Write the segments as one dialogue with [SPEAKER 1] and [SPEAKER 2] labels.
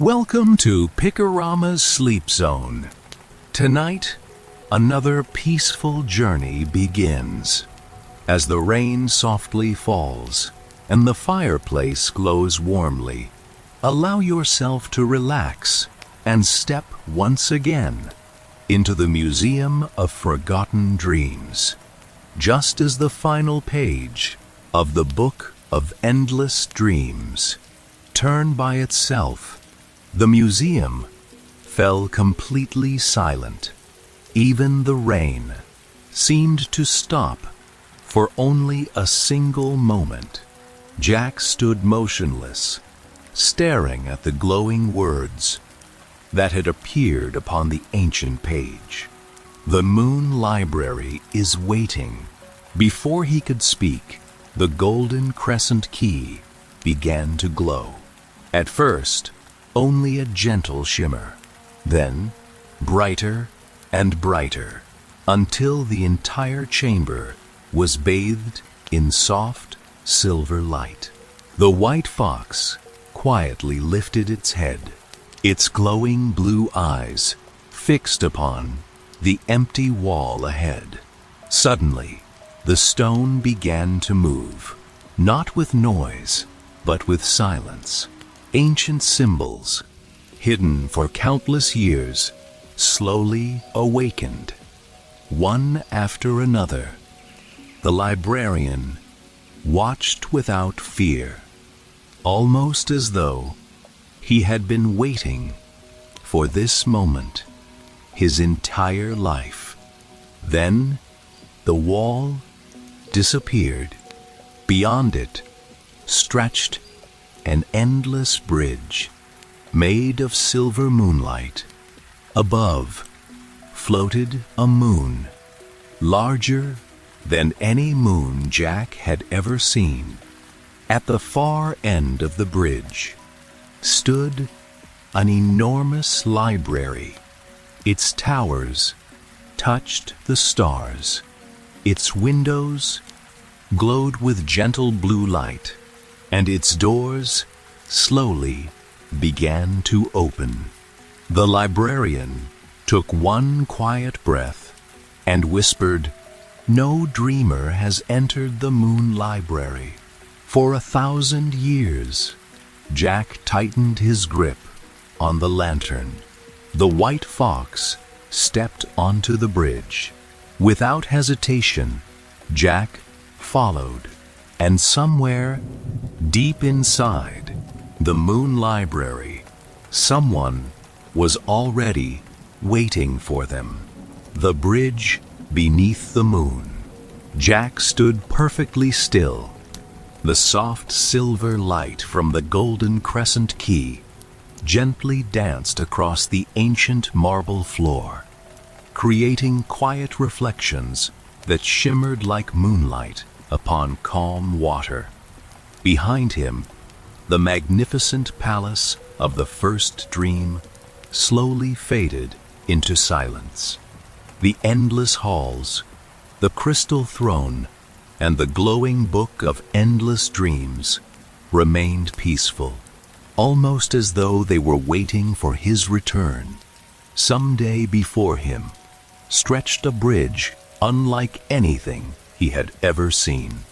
[SPEAKER 1] Welcome to Pickorama Sleep Zone. Tonight, another peaceful journey begins. As the rain softly falls and the fireplace glows warmly, allow yourself to relax and step once again into the Museum of Forgotten Dreams. Just as the final page of the Book of Endless Dreams turned by itself, the museum fell completely silent. Even the rain seemed to stop for only a single moment. Jack stood motionless, staring at the glowing words that had appeared upon the ancient page. The Moon Library is waiting. Before he could speak, the golden crescent key began to glow. At first, only a gentle shimmer, then brighter and brighter, until the entire chamber was bathed in soft silver light. The white fox quietly lifted its head, its glowing blue eyes fixed upon the empty wall ahead. Suddenly, the stone began to move, not with noise, but with silence. Ancient symbols, hidden for countless years, slowly awakened, one after another. The librarian watched without fear, almost as though he had been waiting for this moment his entire life. Then the wall disappeared. Beyond it stretched an endless bridge made of silver moonlight. Above floated a moon, larger than any moon Jack had ever seen. At the far end of the bridge stood an enormous library. Its towers touched the stars. Its windows glowed with gentle blue light, and its doors slowly began to open. The librarian took one quiet breath and whispered, "No dreamer has entered the Moon Library for 1,000 years." Jack tightened his grip on the lantern. The white fox stepped onto the bridge. Without hesitation, Jack followed, and somewhere deep inside the Moon Library, someone was already waiting for them. The bridge beneath the moon. Jack stood perfectly still. The soft silver light from the golden crescent key gently danced across the ancient marble floor, creating quiet reflections that shimmered like moonlight upon calm water. Behind him, the magnificent palace of the first dream slowly faded into silence. The endless halls, the crystal throne, and the glowing book of endless dreams remained peaceful, almost as though they were waiting for his return. Someday before him stretched a bridge unlike anything he had ever seen.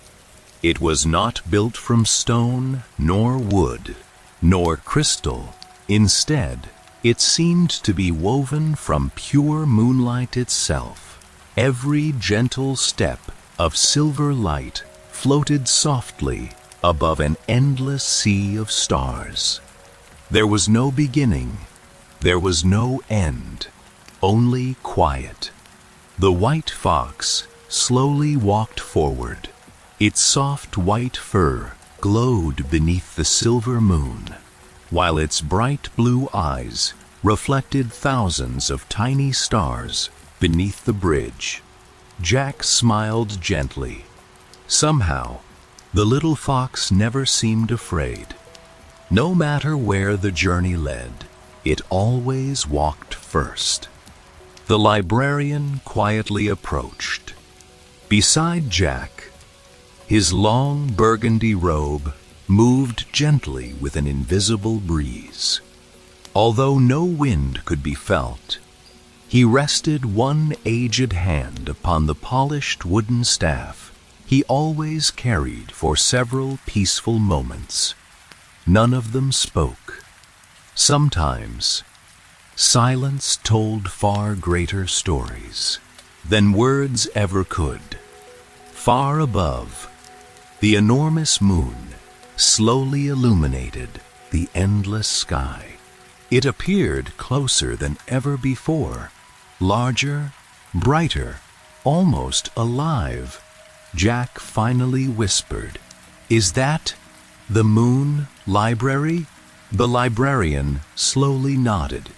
[SPEAKER 1] It was not built from stone, nor wood, nor crystal. Instead, it seemed to be woven from pure moonlight itself. Every gentle step of silver light floated softly above an endless sea of stars. There was no beginning, there was no end, only quiet. The white fox slowly walked forward. Its soft white fur glowed beneath the silver moon, while its bright blue eyes reflected thousands of tiny stars beneath the bridge. Jack smiled gently. Somehow, the little fox never seemed afraid. No matter where the journey led, it always walked first. The librarian quietly approached. Beside Jack, his long burgundy robe moved gently with an invisible breeze. Although no wind could be felt, he rested one aged hand upon the polished wooden staff he always carried for several peaceful moments. None of them spoke. Sometimes, silence told far greater stories than words ever could. Far above, the enormous moon slowly illuminated the endless sky. It appeared closer than ever before, larger, brighter, almost alive. Jack finally whispered, "Is that the moon, library?" The librarian slowly nodded.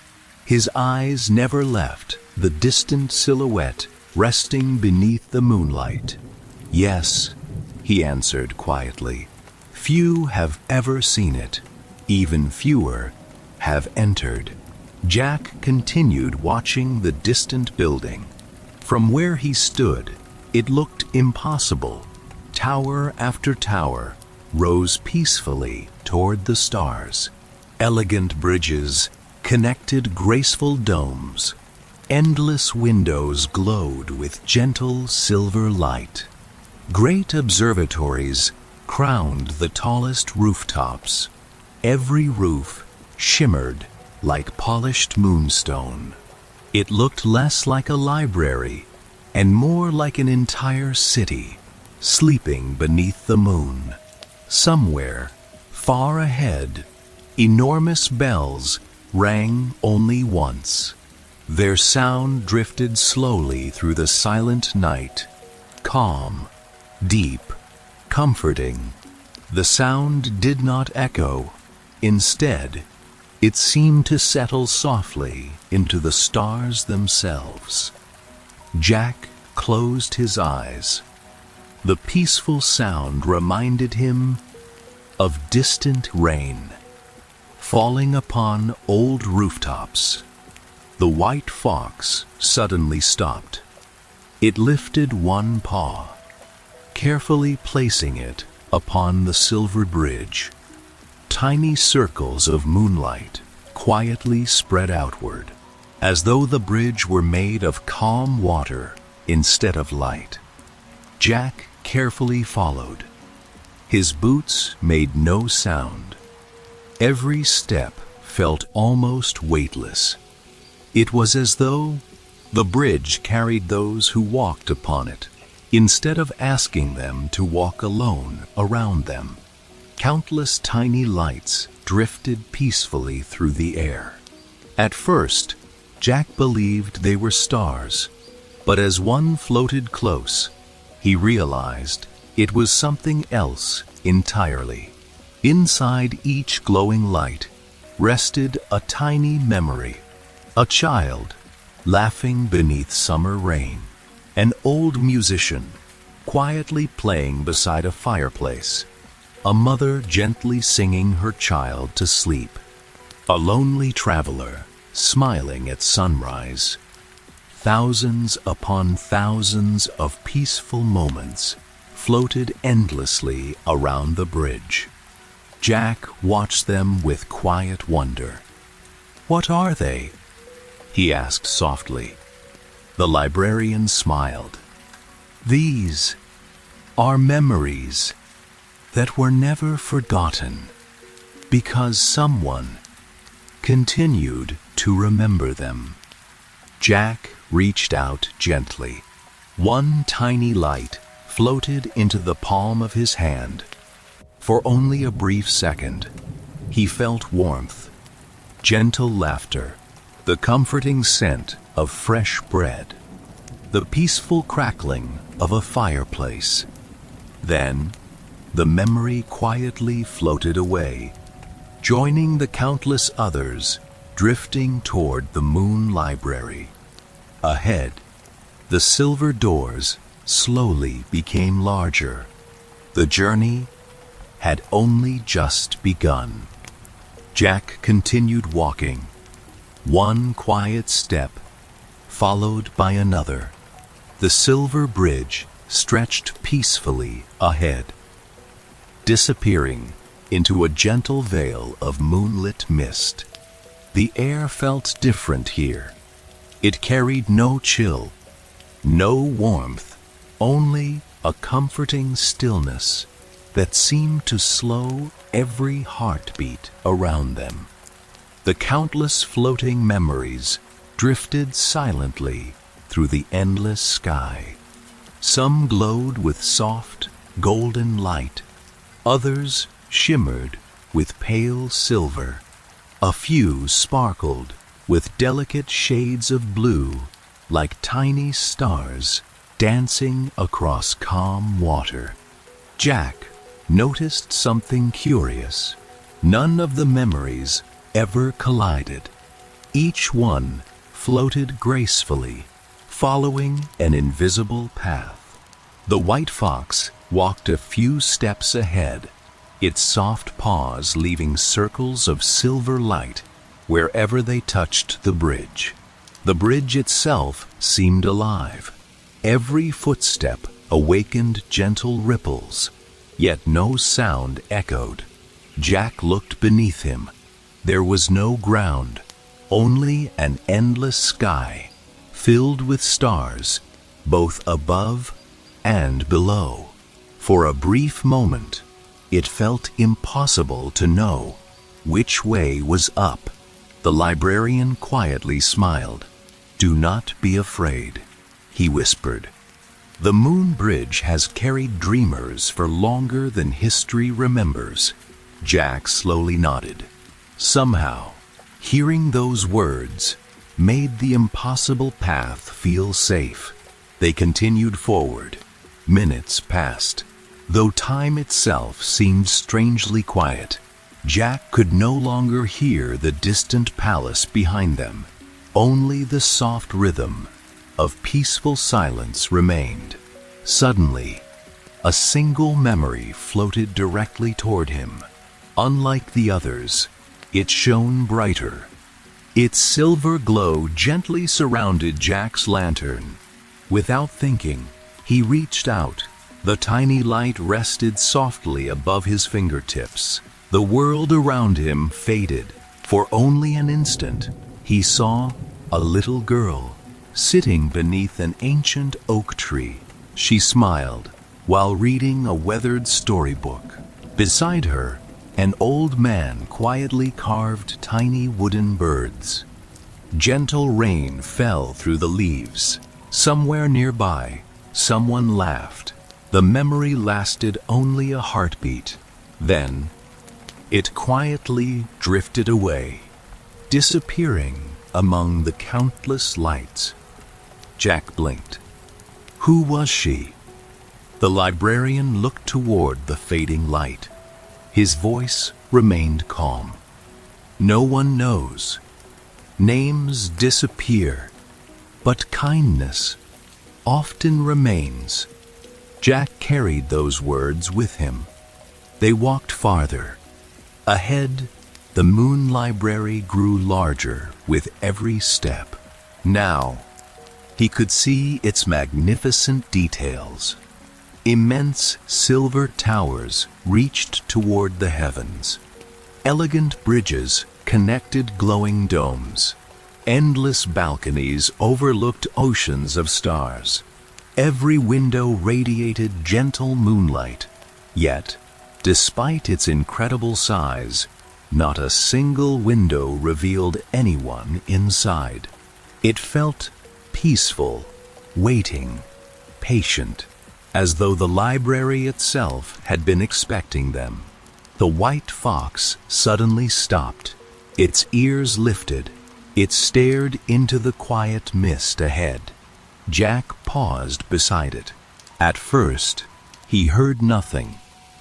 [SPEAKER 1] His eyes never left the distant silhouette resting beneath the moonlight. "Yes," he answered quietly. "Few have ever seen it. Even fewer have entered." Jack continued watching the distant building. From where he stood, it looked impossible. Tower after tower rose peacefully toward the stars. Elegant bridges connected graceful domes. Endless windows glowed with gentle silver light. Great observatories crowned the tallest rooftops. Every roof shimmered like polished moonstone. It looked less like a library and more like an entire city sleeping beneath the moon. Somewhere, far ahead, enormous bells rang only once. Their sound drifted slowly through the silent night, calm, deep, comforting. The sound did not echo. Instead, it seemed to settle softly into the stars themselves. Jack closed his eyes. The peaceful sound reminded him of distant rain falling upon old rooftops. The white fox suddenly stopped. It lifted one paw, carefully placing it upon the silver bridge. Tiny circles of moonlight quietly spread outward, as though the bridge were made of calm water instead of light. Jack carefully followed. His boots made no sound. Every step felt almost weightless. It was as though the bridge carried those who walked upon it, instead of asking them to walk alone around them. Countless tiny lights drifted peacefully through the air. At first, Jack believed they were stars, but as one floated close, he realized it was something else entirely. Inside each glowing light rested a tiny memory. A child laughing beneath summer rain. An old musician quietly playing beside a fireplace. A mother gently singing her child to sleep. A lonely traveler smiling at sunrise. Thousands upon thousands of peaceful moments floated endlessly around the bridge. Jack watched them with quiet wonder. "What are they?" he asked softly. The librarian smiled. "These are memories that were never forgotten because someone continued to remember them." Jack reached out gently. One tiny light floated into the palm of his hand. For only a brief second, he felt warmth, gentle laughter, the comforting scent of fresh bread, the peaceful crackling of a fireplace. Then, the memory quietly floated away, joining the countless others drifting toward the moon library. Ahead, the silver doors slowly became larger. The journey had only just begun. Jack continued walking, one quiet step followed by another. The silver bridge stretched peacefully ahead, disappearing into a gentle veil of moonlit mist. The air felt different here. It carried no chill, no warmth, only a comforting stillness that seemed to slow every heartbeat around them. The countless floating memories drifted silently through the endless sky. Some glowed with soft, golden light. Others shimmered with pale silver. A few sparkled with delicate shades of blue, like tiny stars dancing across calm water. Jack noticed something curious. None of the memories ever collided. Each one floated gracefully, following an invisible path. The white fox walked a few steps ahead, its soft paws leaving circles of silver light wherever they touched the bridge. The bridge itself seemed alive. Every footstep awakened gentle ripples, yet no sound echoed. Jack looked beneath him. There was no ground, only an endless sky, filled with stars, both above and below. For a brief moment, it felt impossible to know which way was up. The librarian quietly smiled. "Do not be afraid," he whispered. "The moon bridge has carried dreamers for longer than history remembers." Jack slowly nodded. Somehow, hearing those words made the impossible path feel safe. They continued forward. Minutes passed. Though time itself seemed strangely quiet, Jack could no longer hear the distant palace behind them. Only the soft rhythm of peaceful silence remained. Suddenly, a single memory floated directly toward him. Unlike the others, it shone brighter. Its silver glow gently surrounded Jack's lantern. Without thinking, he reached out. The tiny light rested softly above his fingertips. The world around him faded. For only an instant, he saw a little girl sitting beneath an ancient oak tree. She smiled while reading a weathered storybook. Beside her, an old man quietly carved tiny wooden birds. Gentle rain fell through the leaves. Somewhere nearby, someone laughed. The memory lasted only a heartbeat. Then, it quietly drifted away, disappearing among the countless lights. Jack blinked. Who was she? The librarian looked toward the fading light. His voice remained calm. No one knows. Names disappear, but kindness often remains. Jack carried those words with him. They walked farther. Ahead, the moon library grew larger with every step. Now, he could see its magnificent details. Immense silver towers reached toward the heavens. Elegant bridges connected glowing domes. Endless balconies overlooked oceans of stars. Every window radiated gentle moonlight. Yet, despite its incredible size, not a single window revealed anyone inside. It felt peaceful, waiting, patient, as though the library itself had been expecting them. The white fox suddenly stopped. Its ears lifted. It stared into the quiet mist ahead. Jack paused beside it. At first, he heard nothing.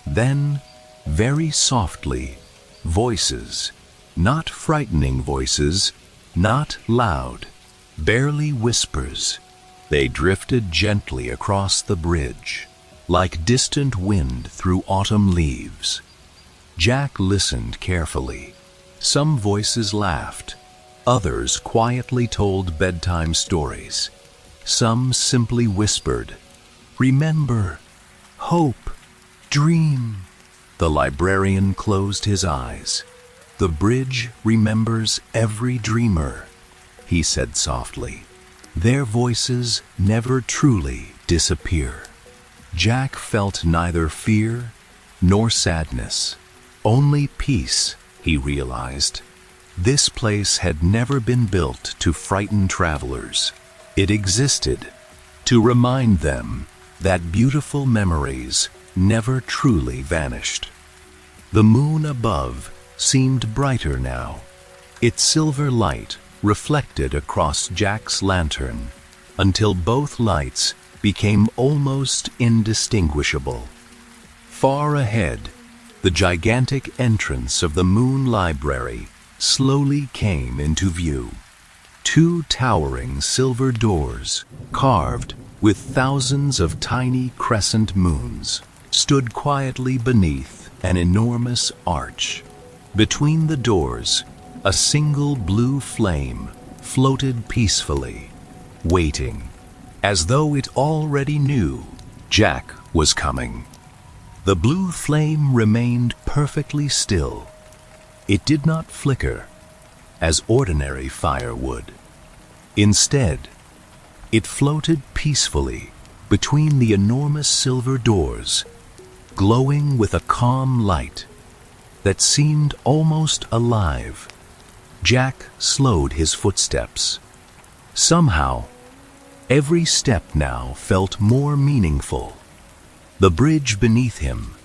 [SPEAKER 1] Then, very softly, voices, not frightening voices, not loud, barely whispers. They drifted gently across the bridge, like distant wind through autumn leaves. Jack listened carefully. Some voices laughed. Others quietly told bedtime stories. Some simply whispered, "Remember, hope, dream." The librarian closed his eyes. The bridge remembers every dreamer, he said softly. Their voices never truly disappear. Jack felt neither fear nor sadness, only peace, he realized. This place had never been built to frighten travelers. It existed to remind them that beautiful memories never truly vanished. The moon above seemed brighter now. Its silver light reflected across Jack's lantern until both lights became almost indistinguishable. Far ahead, the gigantic entrance of the Moon Library slowly came into view. Two towering silver doors, carved with thousands of tiny crescent moons, stood quietly beneath an enormous arch. Between the doors, a single blue flame floated peacefully, waiting, as though it already knew Jack was coming. The blue flame remained perfectly still. It did not flicker, as ordinary fire would. Instead, it floated peacefully between the enormous silver doors, glowing with a calm light that seemed almost alive. Jack slowed his footsteps. Somehow, every step now felt more meaningful. The bridge beneath him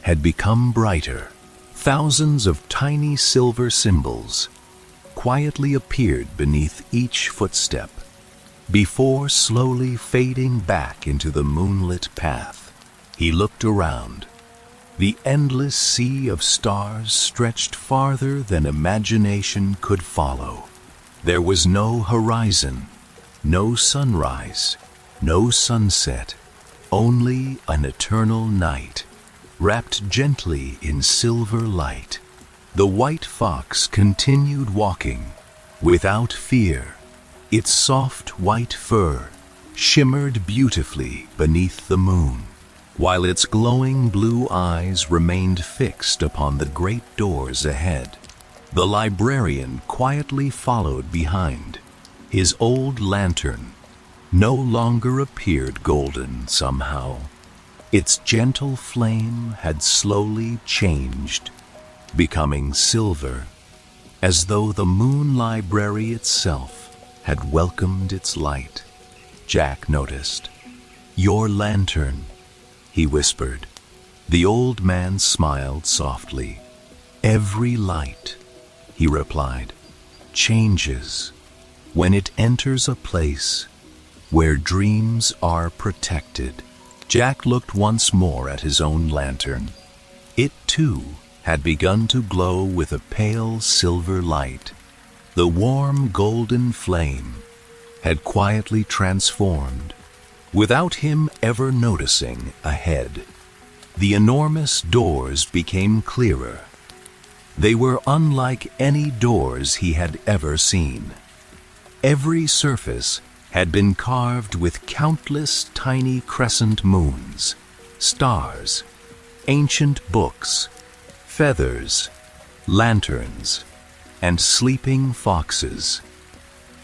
[SPEAKER 1] had become brighter. Thousands of tiny silver symbols quietly appeared beneath each footstep, before slowly fading back into the moonlit path. He looked around. The endless sea of stars stretched farther than imagination could follow. There was no horizon, no sunrise, no sunset, only an eternal night, wrapped gently in silver light. The white fox continued walking, without fear. Its soft white fur shimmered beautifully beneath the moon, while its glowing blue eyes remained fixed upon the great doors ahead. The librarian quietly followed behind. His old lantern no longer appeared golden somehow. Its gentle flame had slowly changed, becoming silver, as though the moon library itself had welcomed its light. Jack noticed. "Your lantern," he whispered. The old man smiled softly. "Every light," he replied, "changes when it enters a place where dreams are protected." Jack looked once more at his own lantern. It, too, had begun to glow with a pale silver light. The warm golden flame had quietly transformed, without him ever noticing ahead. The enormous doors became clearer. They were unlike any doors he had ever seen. Every surface had been carved with countless tiny crescent moons, stars, ancient books, feathers, lanterns, and sleeping foxes.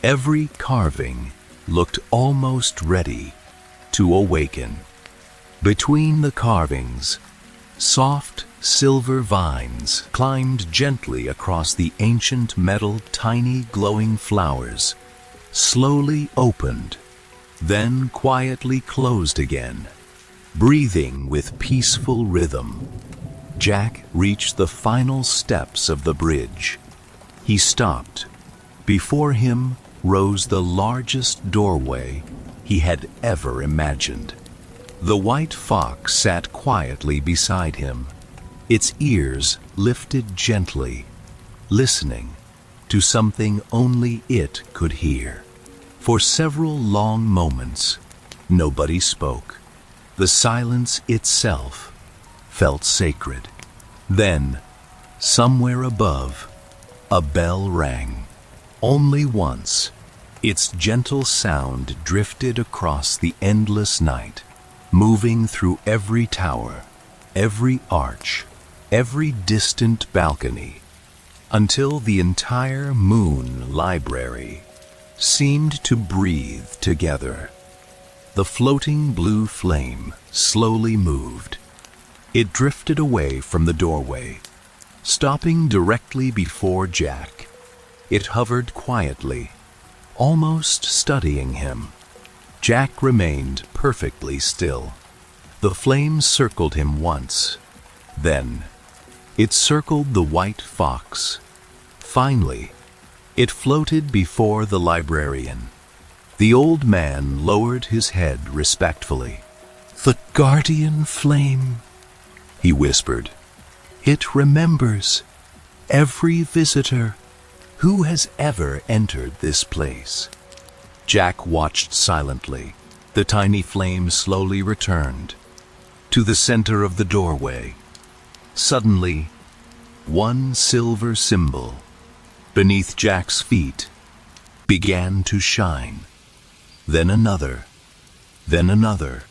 [SPEAKER 1] Every carving looked almost ready to awaken. Between the carvings, soft silver vines climbed gently across the ancient metal. Tiny glowing flowers slowly opened, then quietly closed again, breathing with peaceful rhythm. Jack reached the final steps of the bridge. He stopped. Before him rose the largest doorway he had ever imagined. The white fox sat quietly beside him, its ears lifted gently, listening to something only it could hear. For several long moments, nobody spoke. The silence itself felt sacred. Then, somewhere above, a bell rang. Only once, its gentle sound drifted across the endless night, moving through every tower, every arch, every distant balcony, until the entire Moon Library seemed to breathe together. The floating blue flame slowly moved. It drifted away from the doorway, stopping directly before Jack. It hovered quietly, almost studying him. Jack remained perfectly still. The flame circled him once. Then, it circled the white fox. Finally, it floated before the librarian. The old man lowered his head respectfully. "The guardian flame," he whispered. "It remembers every visitor who has ever entered this place." Jack watched silently. The tiny flame slowly returned to the center of the doorway. Suddenly, one silver symbol beneath Jack's feet began to shine. Then another, then another.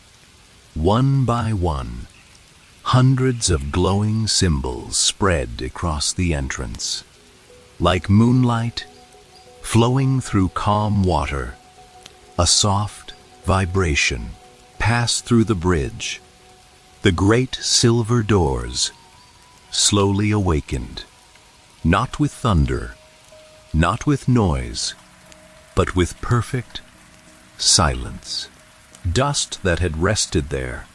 [SPEAKER 1] One by one, hundreds of glowing symbols spread across the entrance. Like moonlight flowing through calm water, a soft vibration passed through the bridge. The great silver doors slowly awakened, not with thunder, not with noise, but with perfect silence. Dust that had rested there,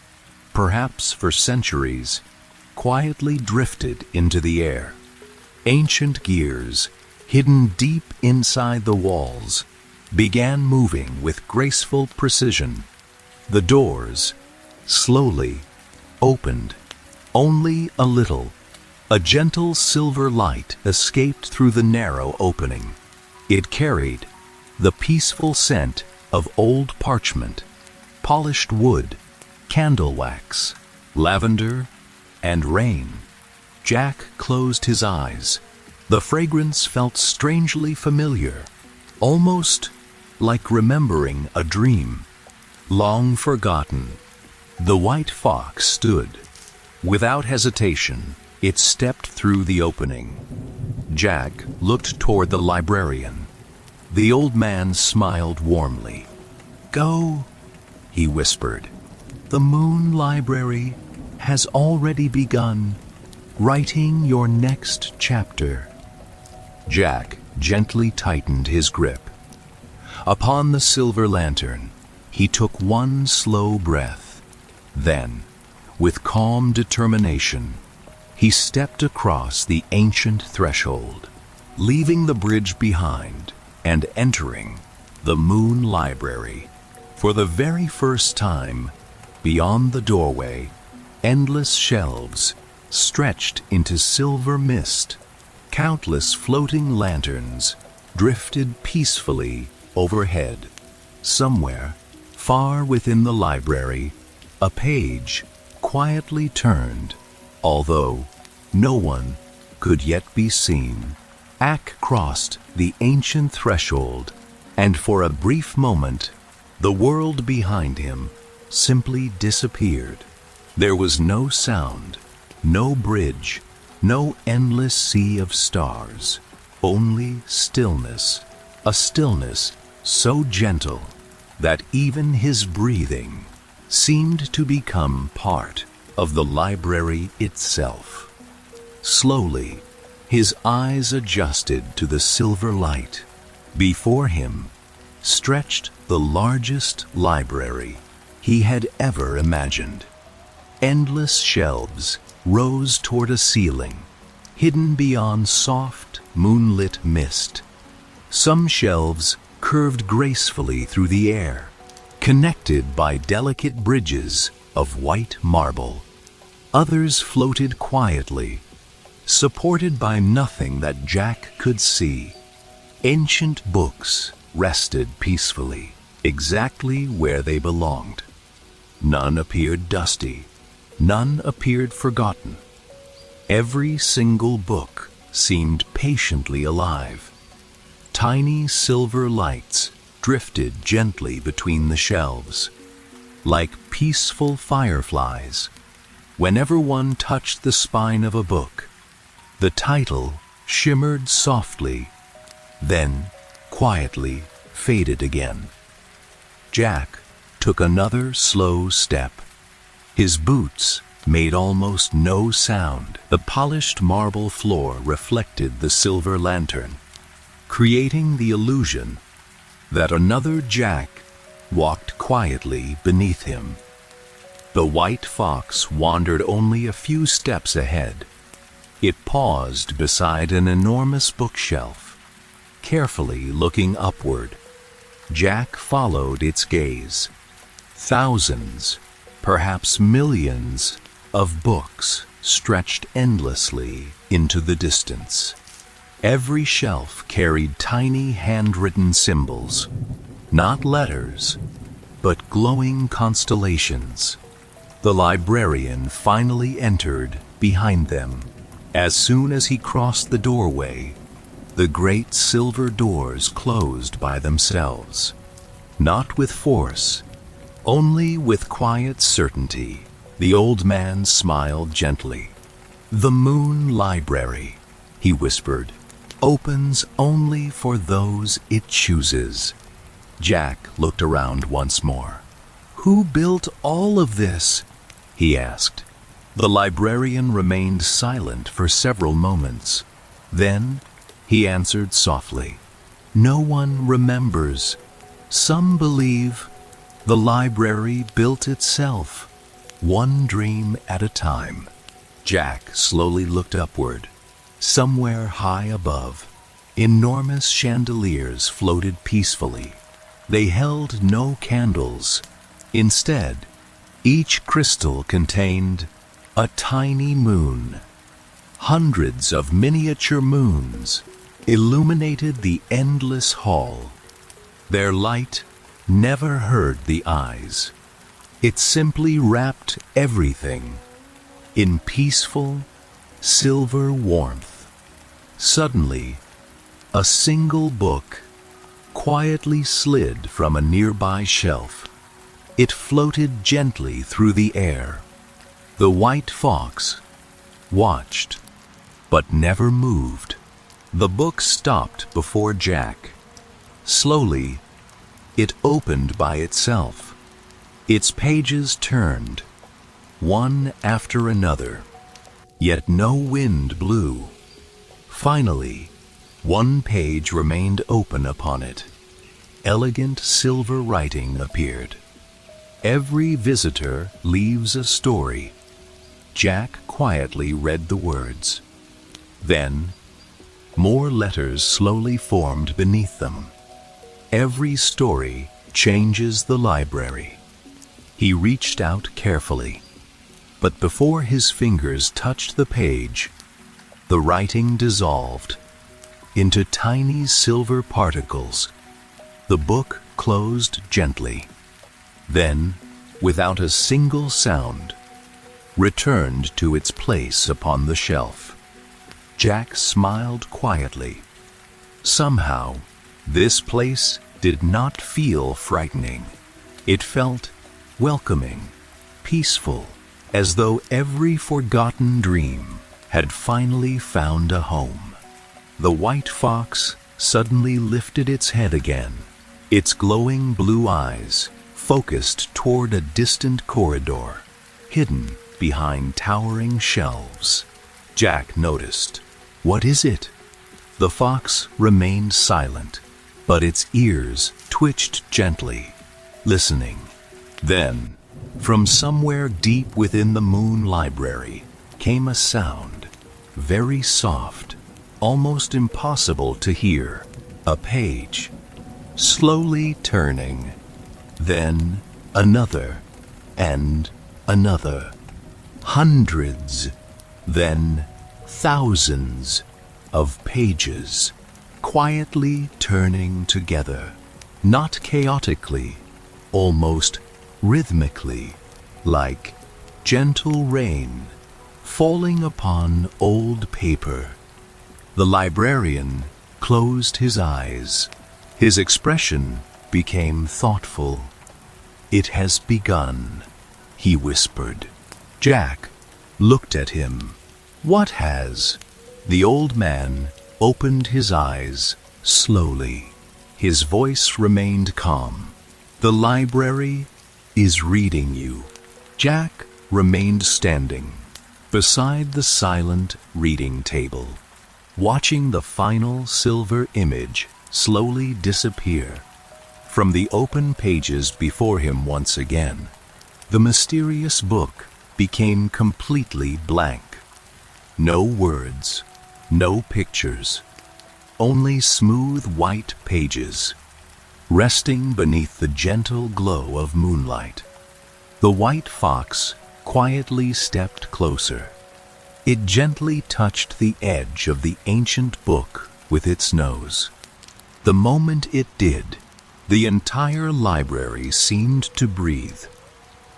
[SPEAKER 1] perhaps for centuries, quietly drifted into the air. Ancient gears, hidden deep inside the walls, began moving with graceful precision. The doors slowly opened, only a little. A gentle silver light escaped through the narrow opening. It carried the peaceful scent of old parchment, polished wood, candle wax, lavender, and rain. Jack closed his eyes. The fragrance felt strangely familiar, almost like remembering a dream. Long forgotten, the white fox stood. Without hesitation, it stepped through the opening. Jack looked toward the librarian. The old man smiled warmly. "Go," he whispered. "The Moon Library has already begun writing your next chapter." Jack gently tightened his grip. Upon the silver lantern, he took one slow breath. Then, with calm determination, he stepped across the ancient threshold, leaving the bridge behind and entering the Moon Library. For the very first time, beyond the doorway, endless shelves stretched into silver mist. Countless floating lanterns drifted peacefully overhead. Somewhere, far within the library, a page quietly turned, although no one could yet be seen. Jack crossed the ancient threshold, and for a brief moment, the world behind him simply disappeared. There was no sound, no bridge, no endless sea of stars, only stillness, a stillness so gentle that even his breathing seemed to become part of the library itself. Slowly, his eyes adjusted to the silver light. Before him stretched the largest library he had ever imagined. Endless shelves rose toward a ceiling, hidden beyond soft, moonlit mist. Some shelves curved gracefully through the air, connected by delicate bridges of white marble. Others floated quietly, supported by nothing that Jack could see. Ancient books rested peacefully, exactly where they belonged. None appeared dusty. None appeared forgotten. Every single book seemed patiently alive. Tiny silver lights drifted gently between the shelves, like peaceful fireflies. Whenever one touched the spine of a book, the title shimmered softly, then quietly faded again. Jack took another slow step. His boots made almost no sound. The polished marble floor reflected the silver lantern, creating the illusion that another Jack walked quietly beneath him. The white fox wandered only a few steps ahead. It paused beside an enormous bookshelf, carefully looking upward. Jack followed its gaze. Thousands, perhaps millions, of books stretched endlessly into the distance. Every shelf carried tiny handwritten symbols, not letters, but glowing constellations. The librarian finally entered behind them. As soon as he crossed the doorway, the great silver doors closed by themselves. Not with force, only with quiet certainty. The old man smiled gently. "The Moon Library," he whispered, "opens only for those it chooses." Jack looked around once more. "Who built all of this?" he asked. The librarian remained silent for several moments. Then he answered softly, "No one remembers. Some believe the library built itself, one dream at a time." Jack slowly looked upward. Somewhere high above, enormous chandeliers floated peacefully. They held no candles. Instead, each crystal contained a tiny moon. Hundreds of miniature moons illuminated the endless hall. Their light never hurt the eyes. It simply wrapped everything in peaceful, silver warmth. Suddenly, a single book quietly slid from a nearby shelf. It floated gently through the air. The white fox watched, but never moved. The book stopped before Jack. Slowly, it opened by itself. Its pages turned, one after another, yet no wind blew. Finally, one page remained open upon it. Elegant silver writing appeared. "Every visitor leaves a story." Jack quietly read the words. Then, more letters slowly formed beneath them. "Every story changes the library." He reached out carefully, but before his fingers touched the page, the writing dissolved into tiny silver particles. The book closed gently. Then, without a single sound, returned to its place upon the shelf. Jack smiled quietly. Somehow, this place did not feel frightening. It felt welcoming, peaceful, as though every forgotten dream had finally found a home. The white fox suddenly lifted its head again. Its glowing blue eyes focused toward a distant corridor, hidden behind towering shelves. Jack noticed. "What is it?" The fox remained silent, but its ears twitched gently, listening. Then, from somewhere deep within the Moon Library, came a sound, very soft, almost impossible to hear. A page, slowly turning, then another, and another. Hundreds, then thousands of pages, quietly turning together, not chaotically, almost rhythmically, like gentle rain falling upon old paper. The librarian closed his eyes. His expression became thoughtful. "It has begun," he whispered. Jack looked at him. "What has?" The old man opened his eyes slowly. His voice remained calm. "The library is reading you." Jack remained standing beside the silent reading table, watching the final silver image slowly disappear from the open pages before him once again. The mysterious book became completely blank. No words, no pictures, only smooth white pages, resting beneath the gentle glow of moonlight. The white fox quietly stepped closer. It gently touched the edge of the ancient book with its nose. The moment it did, the entire library seemed to breathe.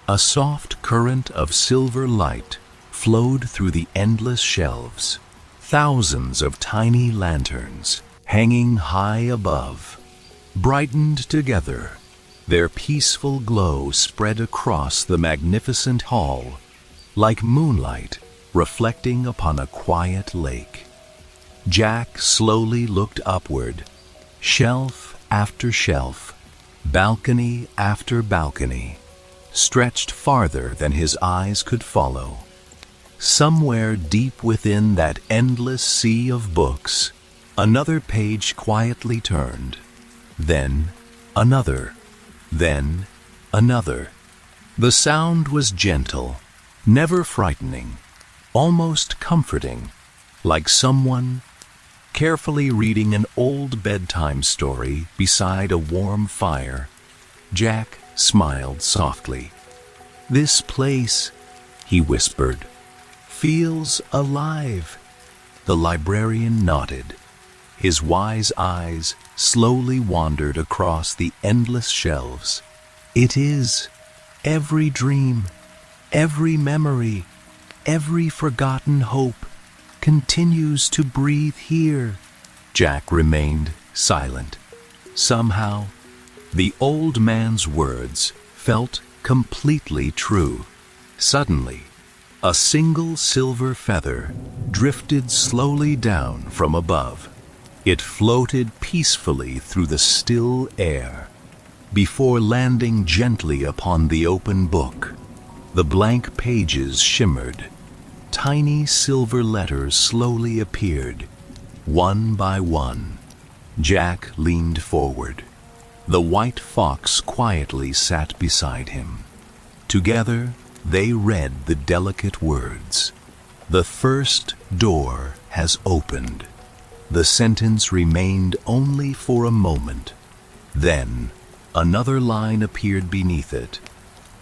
[SPEAKER 1] A soft current of silver light flowed through the endless shelves. Thousands of tiny lanterns, hanging high above, brightened together. Their peaceful glow spread across the magnificent hall, like moonlight reflecting upon a quiet lake. Jack slowly looked upward, shelf after shelf, balcony after balcony, stretched farther than his eyes could follow. Somewhere deep within that endless sea of books, another page quietly turned, then another, then another. The sound was gentle, never frightening, almost comforting, like someone carefully reading an old bedtime story beside a warm fire. Jack smiled softly. "This place," he whispered, "feels alive." The librarian nodded. His wise eyes slowly wandered across the endless shelves. "It is. Every dream, every memory, every forgotten hope continues to breathe here." Jack remained silent. Somehow, the old man's words felt completely true. Suddenly, a single silver feather drifted slowly down from above. It floated peacefully through the still air, before landing gently upon the open book. The blank pages shimmered. Tiny silver letters slowly appeared, one by one. Jack leaned forward. The white fox quietly sat beside him. Together, they read the delicate words. "The first door has opened." The sentence remained only for a moment. Then, another line appeared beneath it.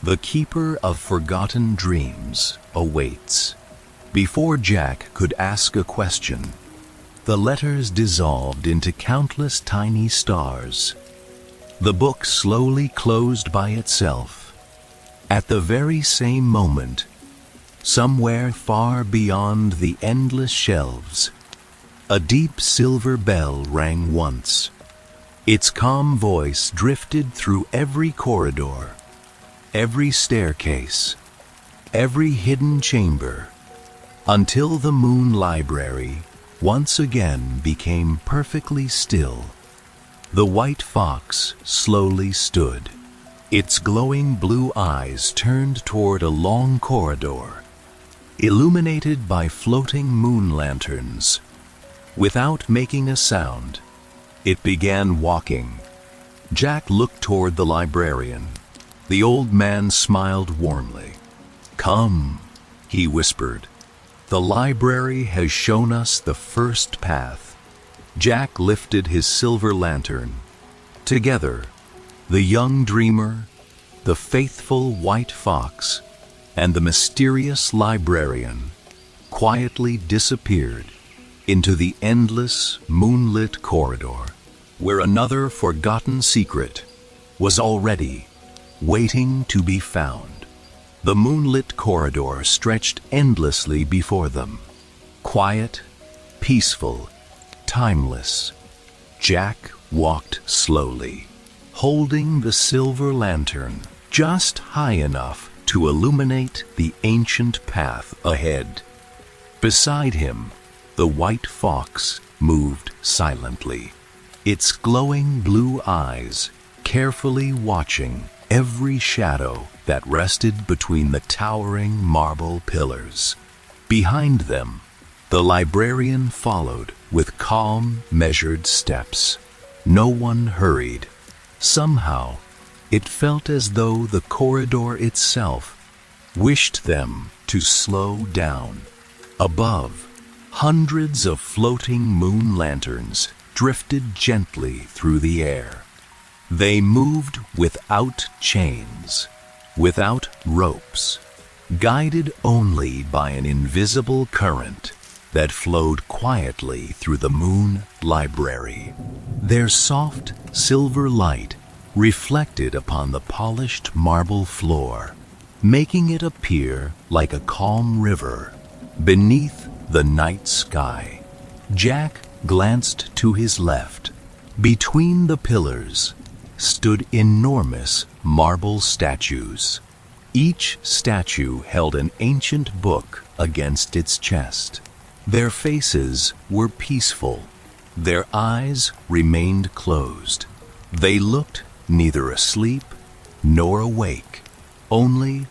[SPEAKER 1] "The keeper of forgotten dreams awaits." Before Jack could ask a question, the letters dissolved into countless tiny stars. The book slowly closed by itself. At the very same moment, somewhere far beyond the endless shelves, a deep silver bell rang once. Its calm voice drifted through every corridor, every staircase, every hidden chamber, until the Moon Library once again became perfectly still. The white fox slowly stood. Its glowing blue eyes turned toward a long corridor, illuminated by floating moon lanterns. Without making a sound, it began walking. Jack looked toward the librarian. The old man smiled warmly. "Come," he whispered. "The library has shown us the first path." Jack lifted his silver lantern. Together, the young dreamer, the faithful white fox, and the mysterious librarian quietly disappeared into the endless moonlit corridor, where another forgotten secret was already waiting to be found. The moonlit corridor stretched endlessly before them, quiet, peaceful, timeless. Jack walked slowly, holding the silver lantern just high enough to illuminate the ancient path ahead. Beside him, the white fox moved silently, its glowing blue eyes carefully watching every shadow that rested between the towering marble pillars. Behind them, the librarian followed with calm, measured steps. No one hurried. Somehow, it felt as though the corridor itself wished them to slow down. Above, hundreds of floating moon lanterns drifted gently through the air. They moved without chains, without ropes, guided only by an invisible current that flowed quietly through the moon library. Their soft silver light reflected upon the polished marble floor, making it appear like a calm river beneath the night sky. Jack glanced to his left. Between the pillars stood enormous marble statues. Each statue held an ancient book against its chest. Their faces were peaceful. Their eyes remained closed. They looked neither asleep nor awake, only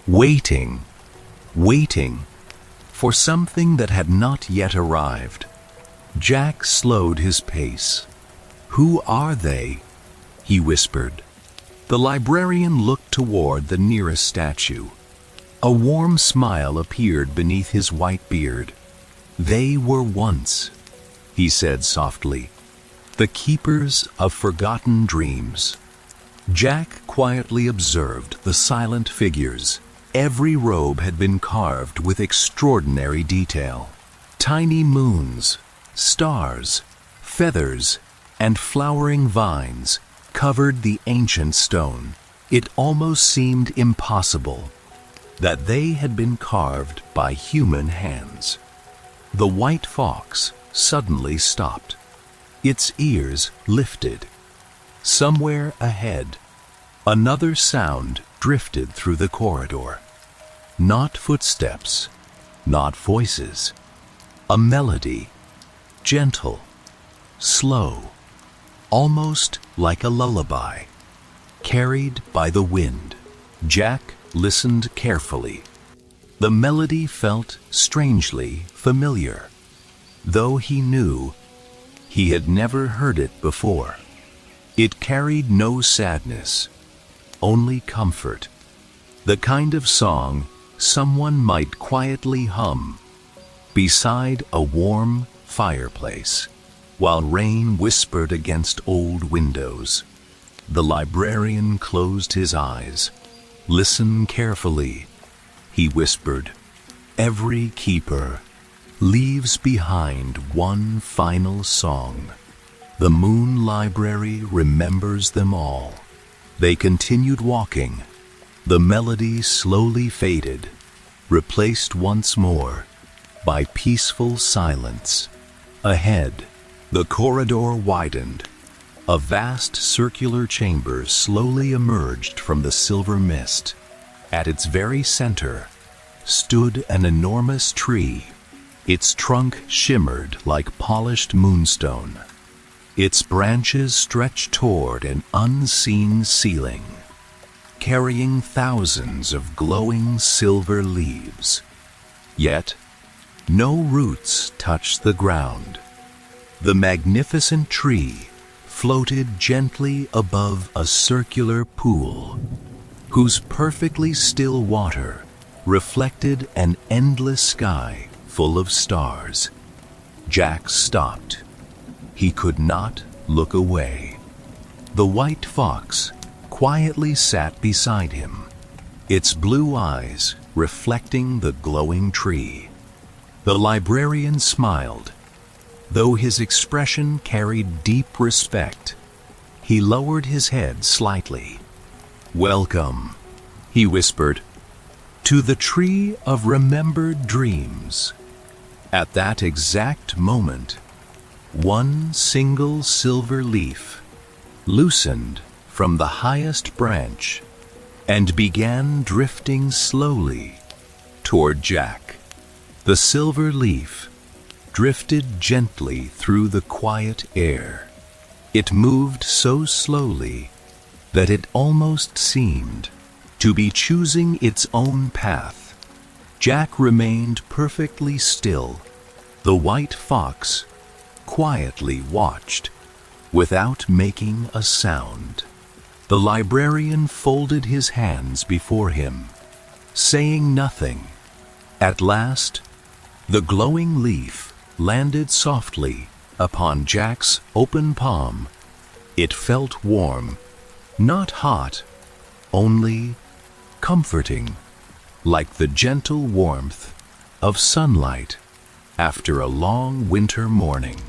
[SPEAKER 1] waiting for something that had not yet arrived. Jack slowed his pace. "Who are they?" he whispered. The librarian looked toward the nearest statue. A warm smile appeared beneath his white beard. "They were once," he said softly, "the keepers of forgotten dreams." Jack quietly observed the silent figures. Every robe had been carved with extraordinary detail. Tiny moons, stars, feathers, and flowering vines covered the ancient stone. It almost seemed impossible that they had been carved by human hands. The white fox suddenly stopped. Its ears lifted. Somewhere ahead, another sound drifted through the corridor. Not footsteps, not voices. A melody, gentle, slow, almost like a lullaby, carried by the wind. Jack listened carefully. The melody felt strangely familiar, though he knew he had never heard it before. It carried no sadness, only comfort, the kind of song someone might quietly hum beside a warm fireplace while rain whispered against old windows. The librarian closed his eyes. "Listen carefully," he whispered. "Every keeper leaves behind one final song. The moon library remembers them all." They continued walking. The melody slowly faded, replaced once more by peaceful silence. Ahead, the corridor widened. A vast circular chamber slowly emerged from the silver mist. At its very center stood an enormous tree. Its trunk shimmered like polished moonstone. Its branches stretched toward an unseen ceiling, carrying thousands of glowing silver leaves. Yet, no roots touched the ground. The magnificent tree floated gently above a circular pool, whose perfectly still water reflected an endless sky full of stars. Jack stopped. He could not look away. The white fox quietly sat beside him, its blue eyes reflecting the glowing tree. The librarian smiled, though his expression carried deep respect. He lowered his head slightly. "Welcome," he whispered, "to the tree of remembered dreams." At that exact moment, one single silver leaf loosened from the highest branch and began drifting slowly toward Jack. The silver leaf drifted gently through the quiet air. It moved so slowly that it almost seemed to be choosing its own path. Jack remained perfectly still. The white fox quietly watched, without making a sound. The librarian folded his hands before him, saying nothing. At last, the glowing leaf landed softly upon Jack's open palm. It felt warm, not hot, only comforting, like the gentle warmth of sunlight after a long winter morning.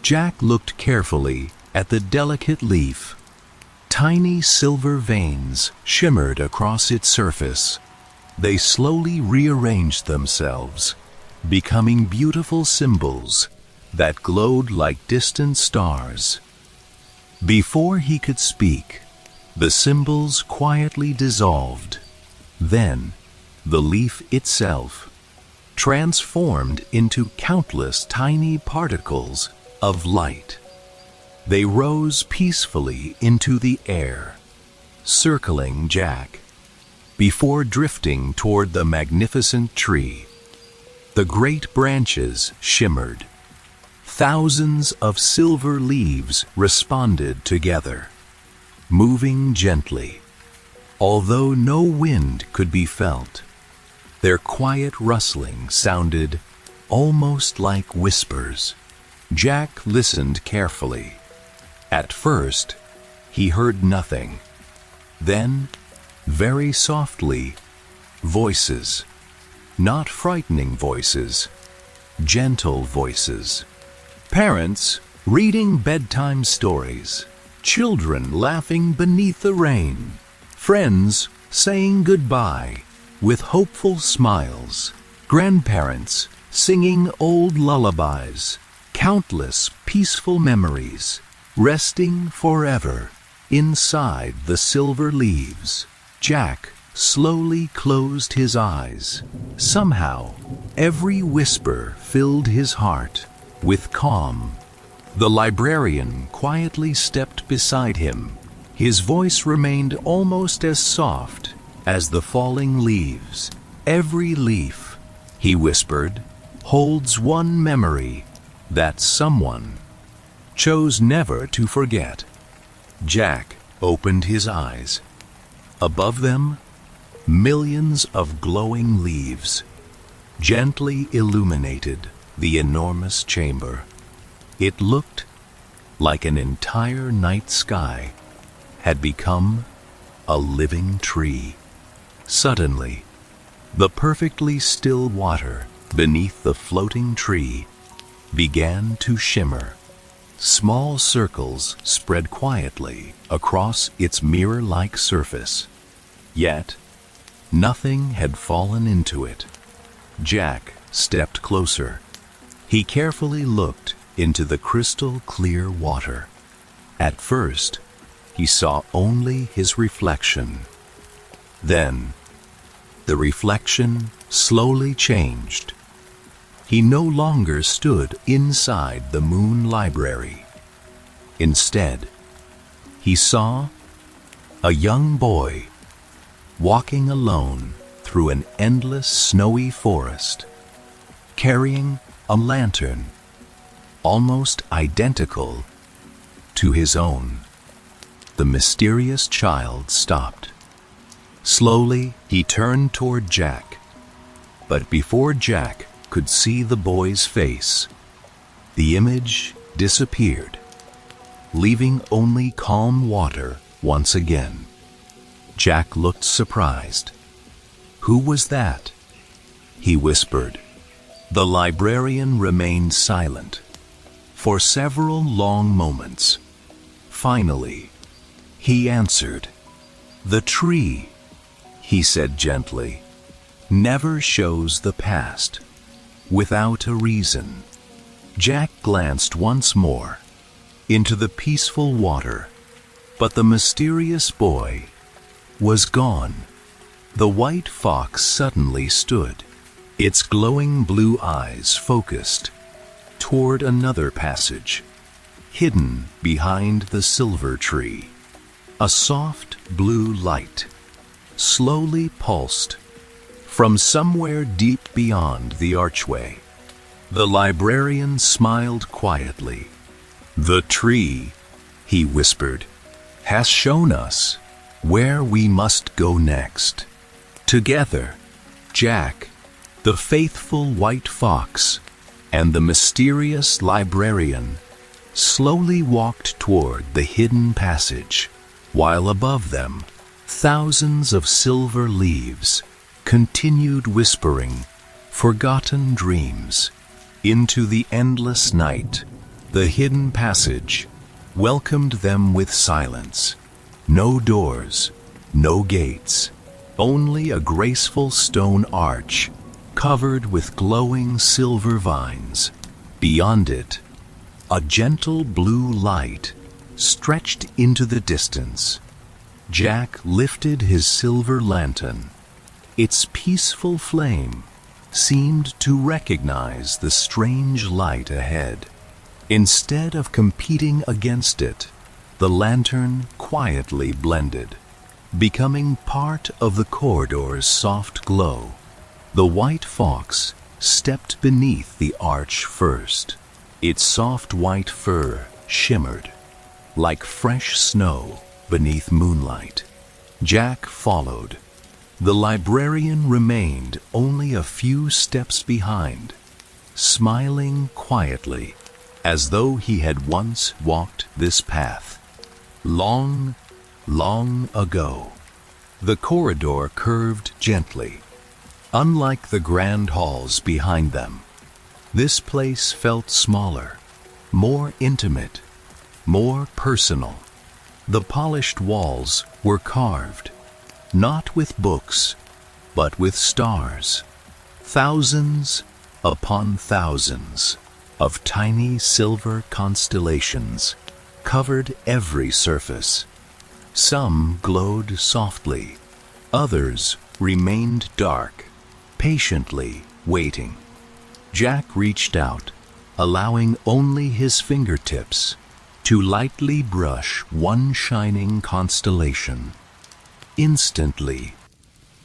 [SPEAKER 1] Jack looked carefully at the delicate leaf. Tiny silver veins shimmered across its surface. They slowly rearranged themselves, becoming beautiful symbols that glowed like distant stars. Before he could speak, the symbols quietly dissolved. Then, the leaf itself transformed into countless tiny particles of light. They rose peacefully into the air, circling Jack, before drifting toward the magnificent tree. The great branches shimmered. Thousands of silver leaves responded together, moving gently. Although no wind could be felt, their quiet rustling sounded almost like whispers. Jack listened carefully. At first, he heard nothing. Then, very softly, voices. Not frightening voices, gentle voices. Parents reading bedtime stories. Children laughing beneath the rain. Friends saying goodbye with hopeful smiles. Grandparents singing old lullabies. Countless peaceful memories, resting forever inside the silver leaves. Jack slowly closed his eyes. Somehow, every whisper filled his heart with calm. The librarian quietly stepped beside him. His voice remained almost as soft as the falling leaves. Every leaf, he whispered, holds one memory that someone chose never to forget. Jack opened his eyes. Above them, millions of glowing leaves gently illuminated the enormous chamber. It looked like an entire night sky had become a living tree. Suddenly, the perfectly still water beneath the floating tree began to shimmer. Small circles spread quietly across its mirror-like surface. Yet, nothing had fallen into it. Jack stepped closer. He carefully looked into the crystal-clear water. At first, he saw only his reflection. Then, the reflection slowly changed. He no longer stood inside the moon library. Instead, he saw a young boy walking alone through an endless snowy forest, carrying a lantern almost identical to his own. The mysterious child stopped. Slowly, he turned toward Jack, but before Jack could see the boy's face, the image disappeared, leaving only calm water once again. Jack looked surprised. "Who was that?" he whispered. The librarian remained silent for several long moments. Finally, he answered. "The tree," he said gently, "never shows the past without a reason." Jack glanced once more into the peaceful water, but the mysterious boy was gone. The white fox suddenly stood, its glowing blue eyes focused toward another passage, hidden behind the silver tree. A soft blue light slowly pulsed from somewhere deep beyond the archway. The librarian smiled quietly. "The tree," he whispered, "has shown us where we must go next." Together, Jack, the faithful white fox, and the mysterious librarian slowly walked toward the hidden passage, while above them, thousands of silver leaves continued whispering forgotten dreams. Into the endless night, the hidden passage welcomed them with silence. No doors, no gates, only a graceful stone arch covered with glowing silver vines. Beyond it, a gentle blue light stretched into the distance. Jack lifted his silver lantern. Its peaceful flame seemed to recognize the strange light ahead. Instead of competing against it, the lantern quietly blended, becoming part of the corridor's soft glow. The white fox stepped beneath the arch first. Its soft white fur shimmered like fresh snow beneath moonlight. Jack followed. The librarian remained only a few steps behind, smiling quietly as though he had once walked this path. Long, long ago, the corridor curved gently. Unlike the grand halls behind them, this place felt smaller, more intimate, more personal. The polished walls were carved, not with books, but with stars. Thousands upon thousands of tiny silver constellations covered every surface. Some glowed softly, others remained dark, patiently waiting. Jack reached out, allowing only his fingertips to lightly brush one shining constellation. Instantly,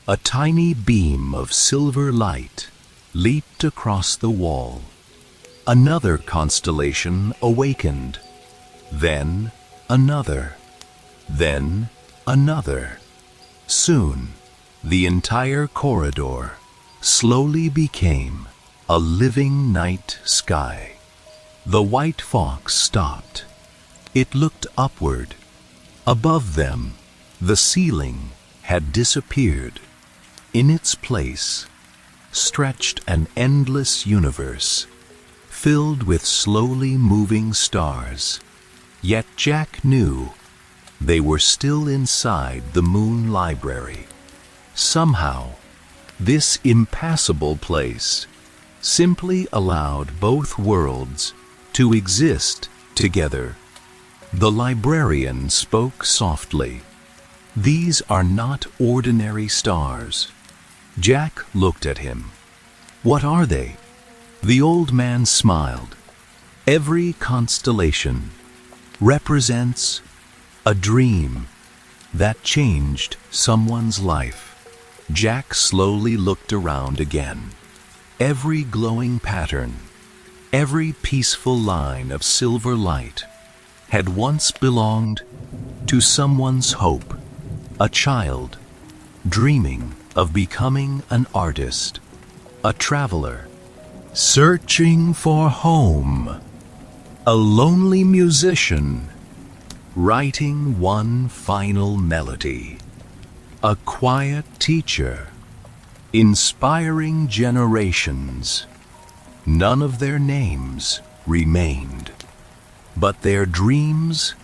[SPEAKER 1] a tiny beam of silver light leaped across the wall. Another constellation awakened, then another, then another. Soon, the entire corridor slowly became a living night sky. The white fox stopped. It looked upward. Above them, the ceiling had disappeared. In its place stretched an endless universe, filled with slowly moving stars. Yet Jack knew they were still inside the Moon Library. Somehow, this impassable place simply allowed both worlds to exist together. The librarian spoke softly. "These are not ordinary stars." Jack looked at him. "What are they?" The old man smiled. "Every constellation represents a dream that changed someone's life." Jack slowly looked around again. Every glowing pattern, every peaceful line of silver light had once belonged to someone's hope, a child dreaming of becoming an artist, a traveler searching for home, a lonely musician writing one final melody, a quiet teacher inspiring generations. None of their names remained, but their dreams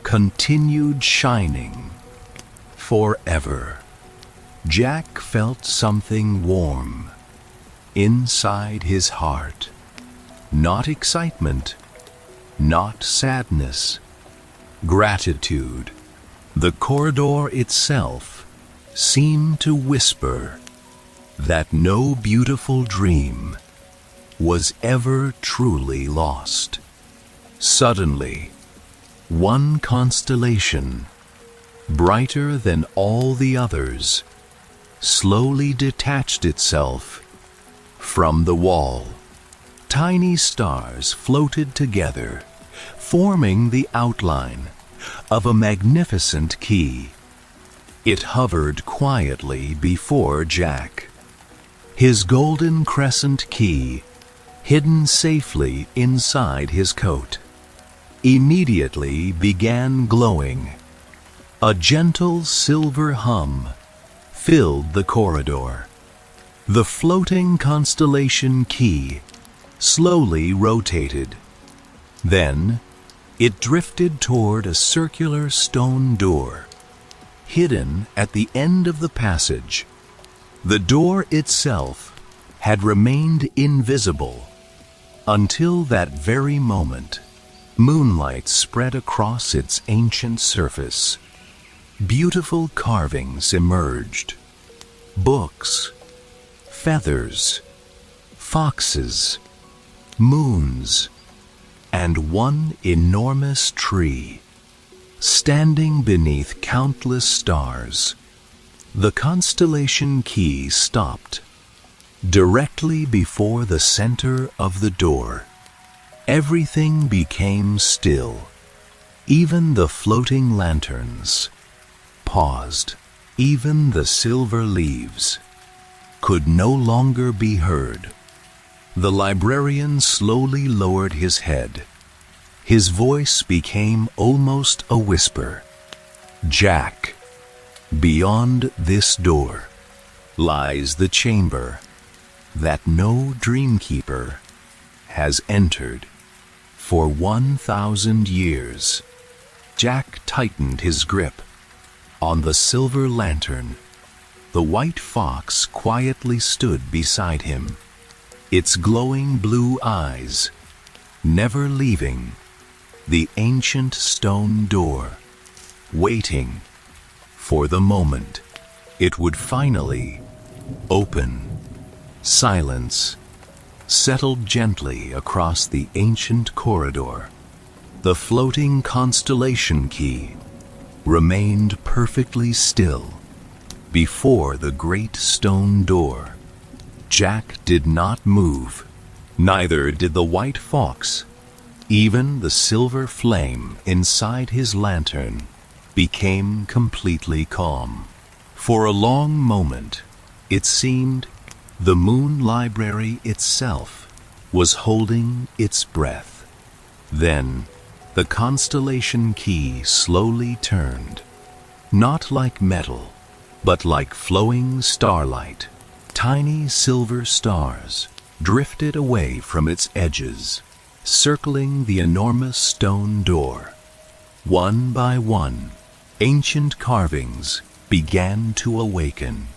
[SPEAKER 1] continued shining forever. Jack felt something warm inside his heart. Not excitement, not sadness, gratitude. The corridor itself seemed to whisper that no beautiful dream was ever truly lost. Suddenly, one constellation, brighter than all the others, slowly detached itself from the wall. Tiny stars floated together, forming the outline of a magnificent key. It hovered quietly before Jack, his golden crescent key hidden safely inside his coat. Immediately began glowing. A gentle silver hum filled the corridor. The floating constellation key slowly rotated. Then it drifted toward a circular stone door, hidden at the end of the passage. The door itself had remained invisible until that very moment. Moonlight spread across its ancient surface. Beautiful carvings emerged. Books, feathers, foxes, moons, and one enormous tree, standing beneath countless stars. The constellation key stopped directly before the center of the door. Everything became still. Even the floating lanterns paused. Even the silver leaves could no longer be heard. The librarian slowly lowered his head. His voice became almost a whisper. "Jack, beyond this door lies the chamber that no dreamkeeper has entered for 1,000 years." Jack tightened his grip on the silver lantern. The white fox quietly stood beside him, its glowing blue eyes never leaving the ancient stone door, waiting for the moment it would finally open. Silence settled gently across the ancient corridor. The floating constellation key remained perfectly still before the great stone door. Jack did not move. Neither did the white fox. Even the silver flame inside his lantern became completely calm. For a long moment, it seemed the moon library itself was holding its breath. Then, the constellation key slowly turned, not like metal, but like flowing starlight. Tiny silver stars drifted away from its edges, circling the enormous stone door. One by one, ancient carvings began to awaken.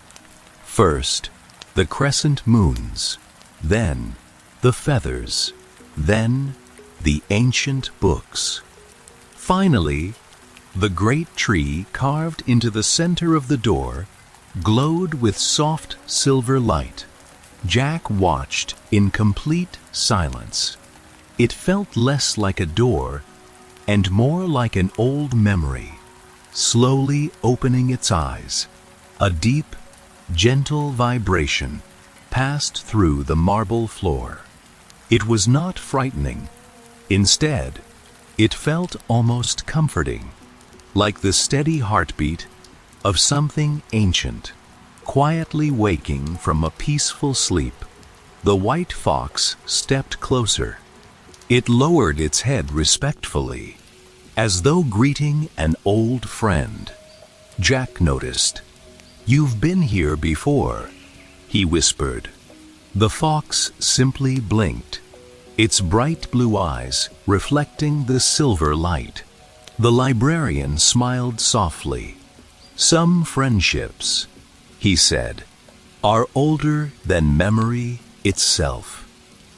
[SPEAKER 1] First, the crescent moons, then the feathers, then the ancient books. Finally, the great tree carved into the center of the door glowed with soft silver light. Jack watched in complete silence. It felt less like a door and more like an old memory, slowly opening its eyes. A deep, gentle vibration passed through the marble floor. It was not frightening. Instead, it felt almost comforting, like the steady heartbeat of something ancient, quietly waking from a peaceful sleep. The white fox stepped closer. It lowered its head respectfully, as though greeting an old friend. Jack noticed. "You've been here before," he whispered. The fox simply blinked, its bright blue eyes reflecting the silver light. The librarian smiled softly. "Some friendships," he said, "are older than memory itself."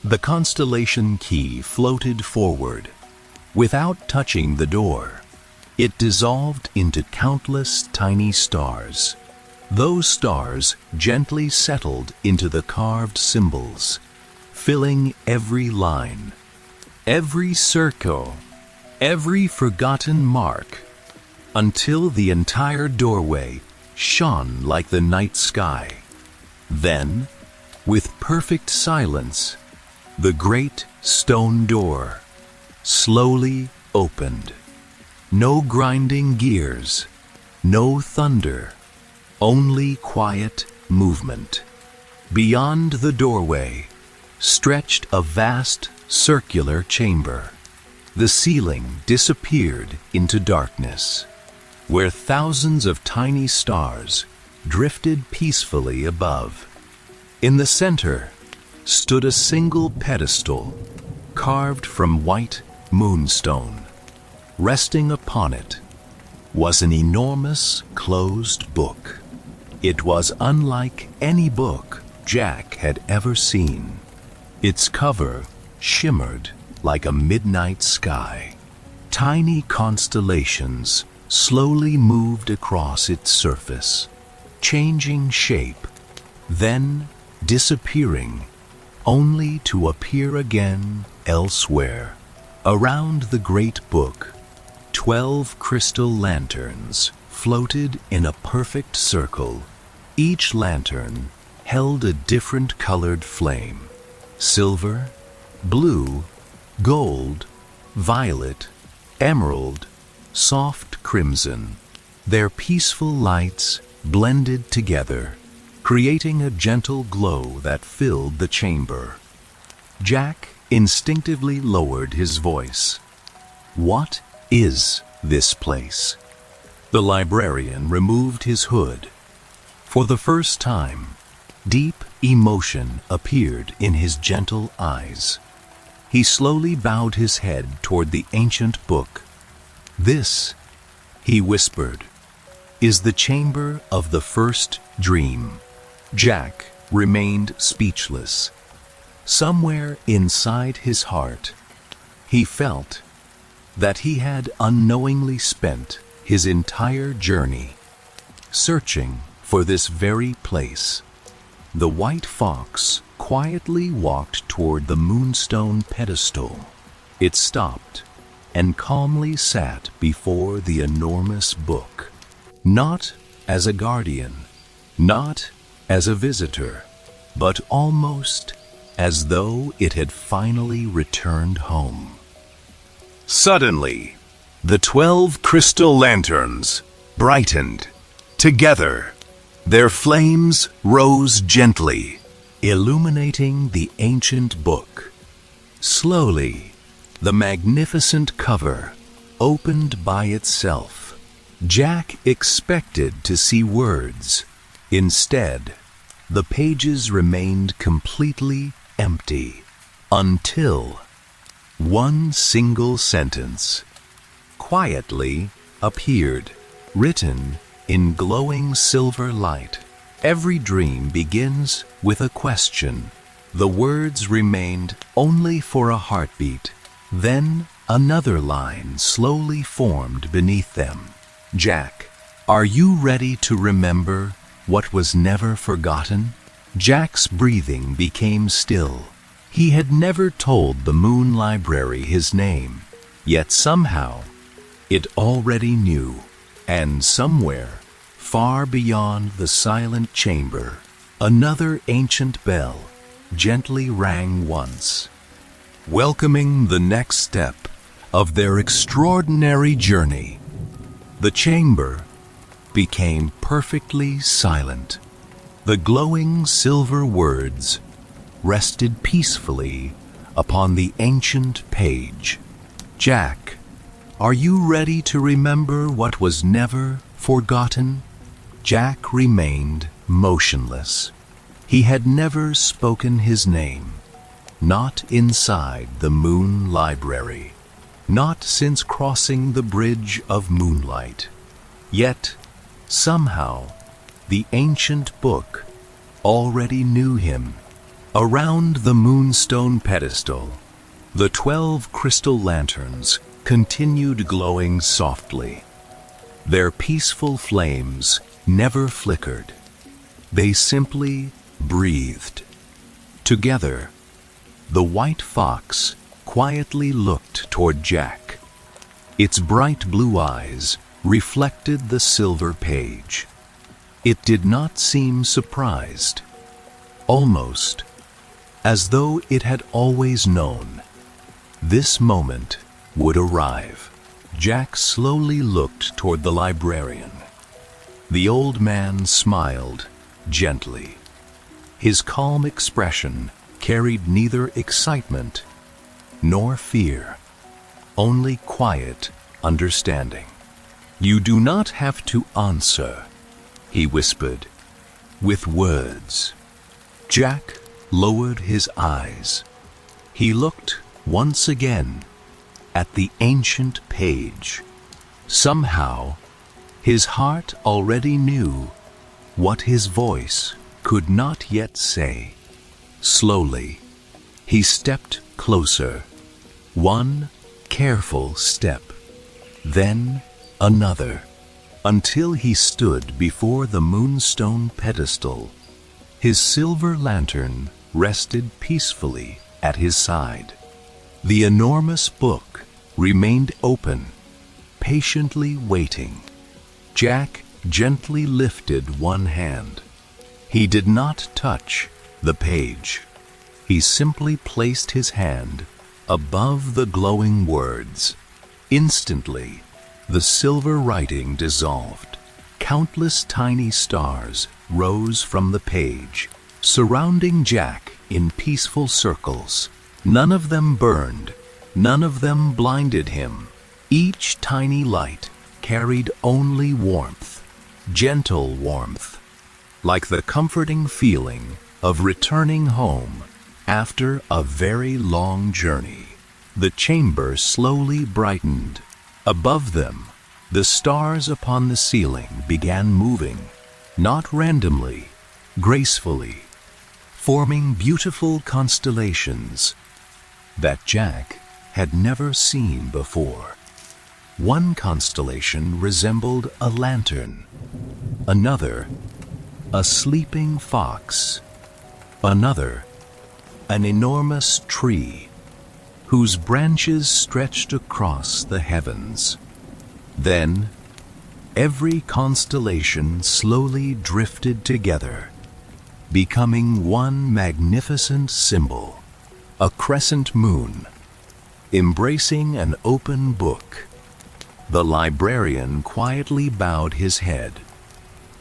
[SPEAKER 1] The constellation key floated forward. Without touching the door, it dissolved into countless tiny stars. Those stars gently settled into the carved symbols, filling every line, every circle, every forgotten mark, until the entire doorway shone like the night sky. Then, with perfect silence, the great stone door slowly opened. No grinding gears, no thunder, only quiet movement. Beyond the doorway stretched a vast circular chamber. The ceiling disappeared into darkness, where thousands of tiny stars drifted peacefully above. In the center stood a single pedestal carved from white moonstone. Resting upon it was an enormous closed book. It was unlike any book Jack had ever seen. Its cover shimmered like a midnight sky. Tiny constellations slowly moved across its surface, changing shape, then disappearing, only to appear again elsewhere. Around the great book, 12 crystal lanterns floated in a perfect circle. Each lantern held a different colored flame: silver, blue, gold, violet, emerald, soft crimson. Their peaceful lights blended together, creating a gentle glow that filled the chamber. Jack instinctively lowered his voice. "What is this place?" The librarian removed his hood. For the first time, deep emotion appeared in his gentle eyes. He slowly bowed his head toward the ancient book. "This," he whispered, "is the chamber of the first dream." Jack remained speechless. Somewhere inside his heart, he felt that he had unknowingly spent his entire journey searching for this very place. The white fox quietly walked toward the moonstone pedestal. It stopped and calmly sat before the enormous book, not as a guardian, not as a visitor, but almost as though it had finally returned home. Suddenly, the 12 crystal lanterns brightened. Together, their flames rose gently, illuminating the ancient book. Slowly, the magnificent cover opened by itself. Jack expected to see words. Instead, the pages remained completely empty until one single sentence quietly appeared, written in glowing silver light. "Every dream begins with a question." The words remained only for a heartbeat. Then another line slowly formed beneath them. "Jack, are you ready to remember what was never forgotten?" Jack's breathing became still. He had never told the Moon Library his name, yet somehow it already knew. And somewhere, far beyond the silent chamber, another ancient bell gently rang once, welcoming the next step of their extraordinary journey. The chamber became perfectly silent. The glowing silver words rested peacefully upon the ancient page. "Jack, are you ready to remember what was never forgotten?" Jack remained motionless. He had never spoken his name, not inside the Moon Library, not since crossing the bridge of moonlight. Yet, somehow, the ancient book already knew him. Around the moonstone pedestal, the 12 crystal lanterns continued glowing softly. Their peaceful flames never flickered. They simply breathed. Together, the white fox quietly looked toward Jack. Its bright blue eyes reflected the silver page. It did not seem surprised, almost as though it had always known this moment would arrive. Jack slowly looked toward the librarian. The old man smiled gently. His calm expression carried neither excitement nor fear, only quiet understanding. "You do not have to answer," he whispered, with words. Jack lowered his eyes. He looked once again at the ancient page. Somehow, his heart already knew what his voice could not yet say. Slowly, he stepped closer. One careful step, then another, until he stood before the moonstone pedestal. His silver lantern rested peacefully at his side. The enormous book remained open, patiently waiting. Jack gently lifted one hand. He did not touch the page. He simply placed his hand above the glowing words. Instantly, the silver writing dissolved. Countless tiny stars rose from the page, surrounding Jack in peaceful circles. None of them burned, none of them blinded him. Each tiny light carried only warmth, gentle warmth, like the comforting feeling of returning home after a very long journey. The chamber slowly brightened. Above them, the stars upon the ceiling began moving, not randomly, gracefully, forming beautiful constellations that Jack had never seen before. One constellation resembled a lantern, another, a sleeping fox, another, an enormous tree whose branches stretched across the heavens. Then, every constellation slowly drifted together, becoming one magnificent symbol, a crescent moon, embracing an open book. The librarian quietly bowed his head.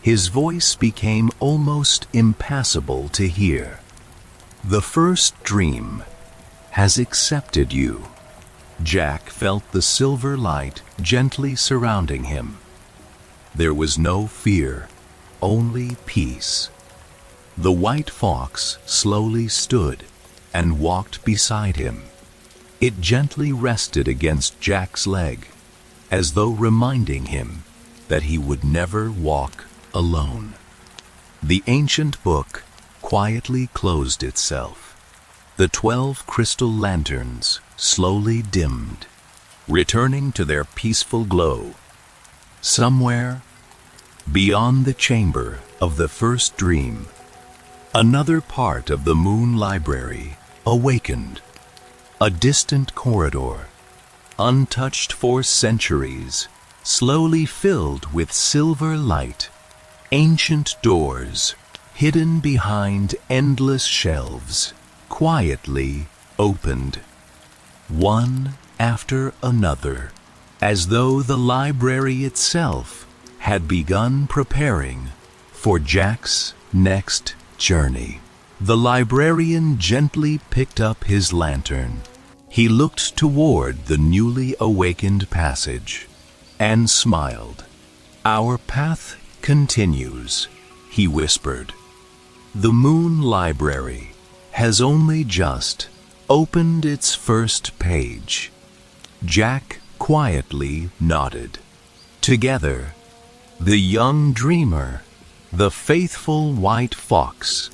[SPEAKER 1] His voice became almost impassable to hear. "The first dream has accepted you." Jack felt the silver light gently surrounding him. There was no fear, only peace. The white fox slowly stood and walked beside him. It gently rested against Jack's leg, as though reminding him that he would never walk alone. The ancient book quietly closed itself. The 12 crystal lanterns slowly dimmed, returning to their peaceful glow. Somewhere, beyond the chamber of the first dream, another part of the moon library awakened. A distant corridor, untouched for centuries, slowly filled with silver light. Ancient doors, hidden behind endless shelves, quietly opened, one after another, as though the library itself had begun preparing for Jack's next journey. The librarian gently picked up his lantern. He looked toward the newly awakened passage and smiled. "Our path continues," he whispered. "The Moon Library has only just opened its first page." Jack quietly nodded. Together, the young dreamer, the faithful white fox,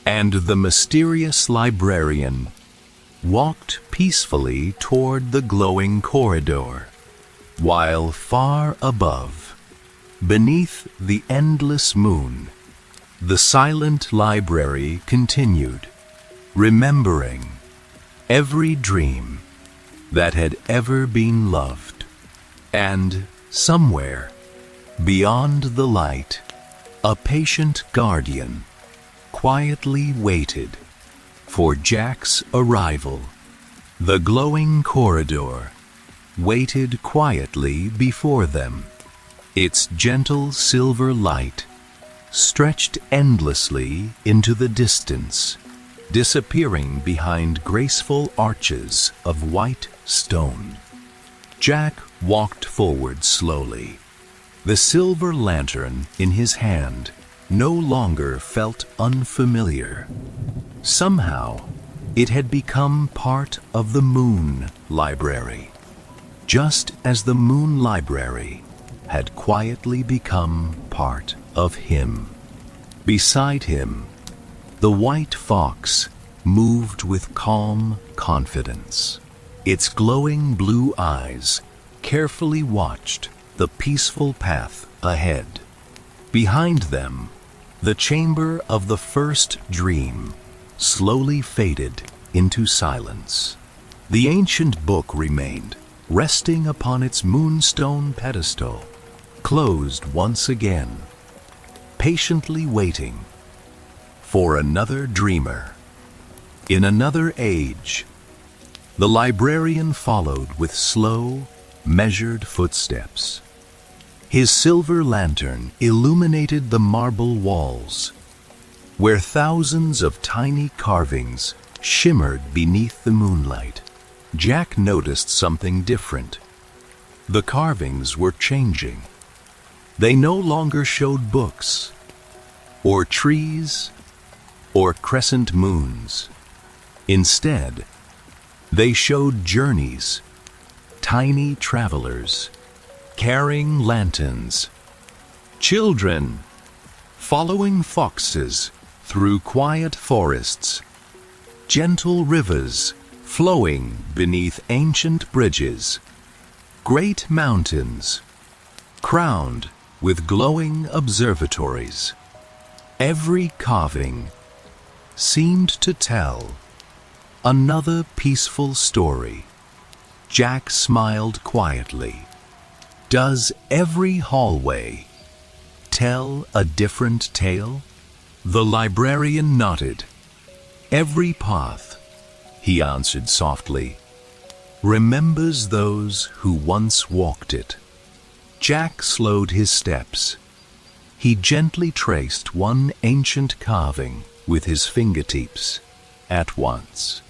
[SPEAKER 1] and the mysterious librarian walked peacefully toward the glowing corridor, while far above, beneath the endless moon, the silent library continued, remembering every dream that had ever been loved. And somewhere, beyond the light, a patient guardian quietly waited for Jack's arrival. The glowing corridor waited quietly before them, its gentle silver light stretched endlessly into the distance, disappearing behind graceful arches of white stone. Jack walked forward slowly. The silver lantern in his hand no longer felt unfamiliar. Somehow, it had become part of the Moon Library, just as the Moon Library had quietly become part of him. Beside him, the white fox moved with calm confidence. Its glowing blue eyes carefully watched the peaceful path ahead. Behind them, the chamber of the first dream slowly faded into silence. The ancient book remained, resting upon its moonstone pedestal, closed once again, patiently waiting for another dreamer. In another age, the librarian followed with slow, measured footsteps. His silver lantern illuminated the marble walls, where thousands of tiny carvings shimmered beneath the moonlight. Jack noticed something different. The carvings were changing. They no longer showed books, or trees, or crescent moons. Instead, they showed journeys, tiny travelers, carrying lanterns, children following foxes through quiet forests, gentle rivers flowing beneath ancient bridges, great mountains crowned with glowing observatories. Every carving seemed to tell another peaceful story. Jack smiled quietly. Does every hallway tell a different tale? The librarian nodded. Every path, he answered softly, remembers those who once walked it. Jack slowed his steps. He gently traced one ancient carving with his fingertips at once.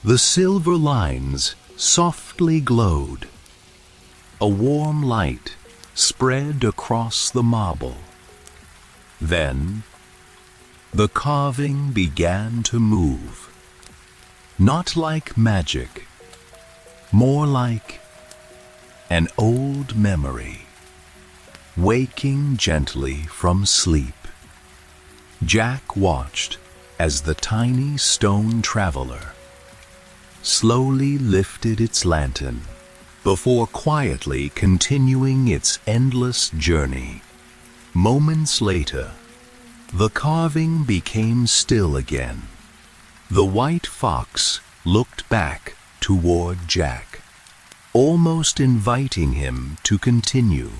[SPEAKER 1] The silver lines softly glowed. A warm light spread across the marble. Then, the carving began to move. Not like magic, more like an old memory, waking gently from sleep. Jack watched as the tiny stone traveler slowly lifted its lantern before quietly continuing its endless journey. Moments later, the carving became still again. The white fox looked back toward Jack, almost inviting him to continue.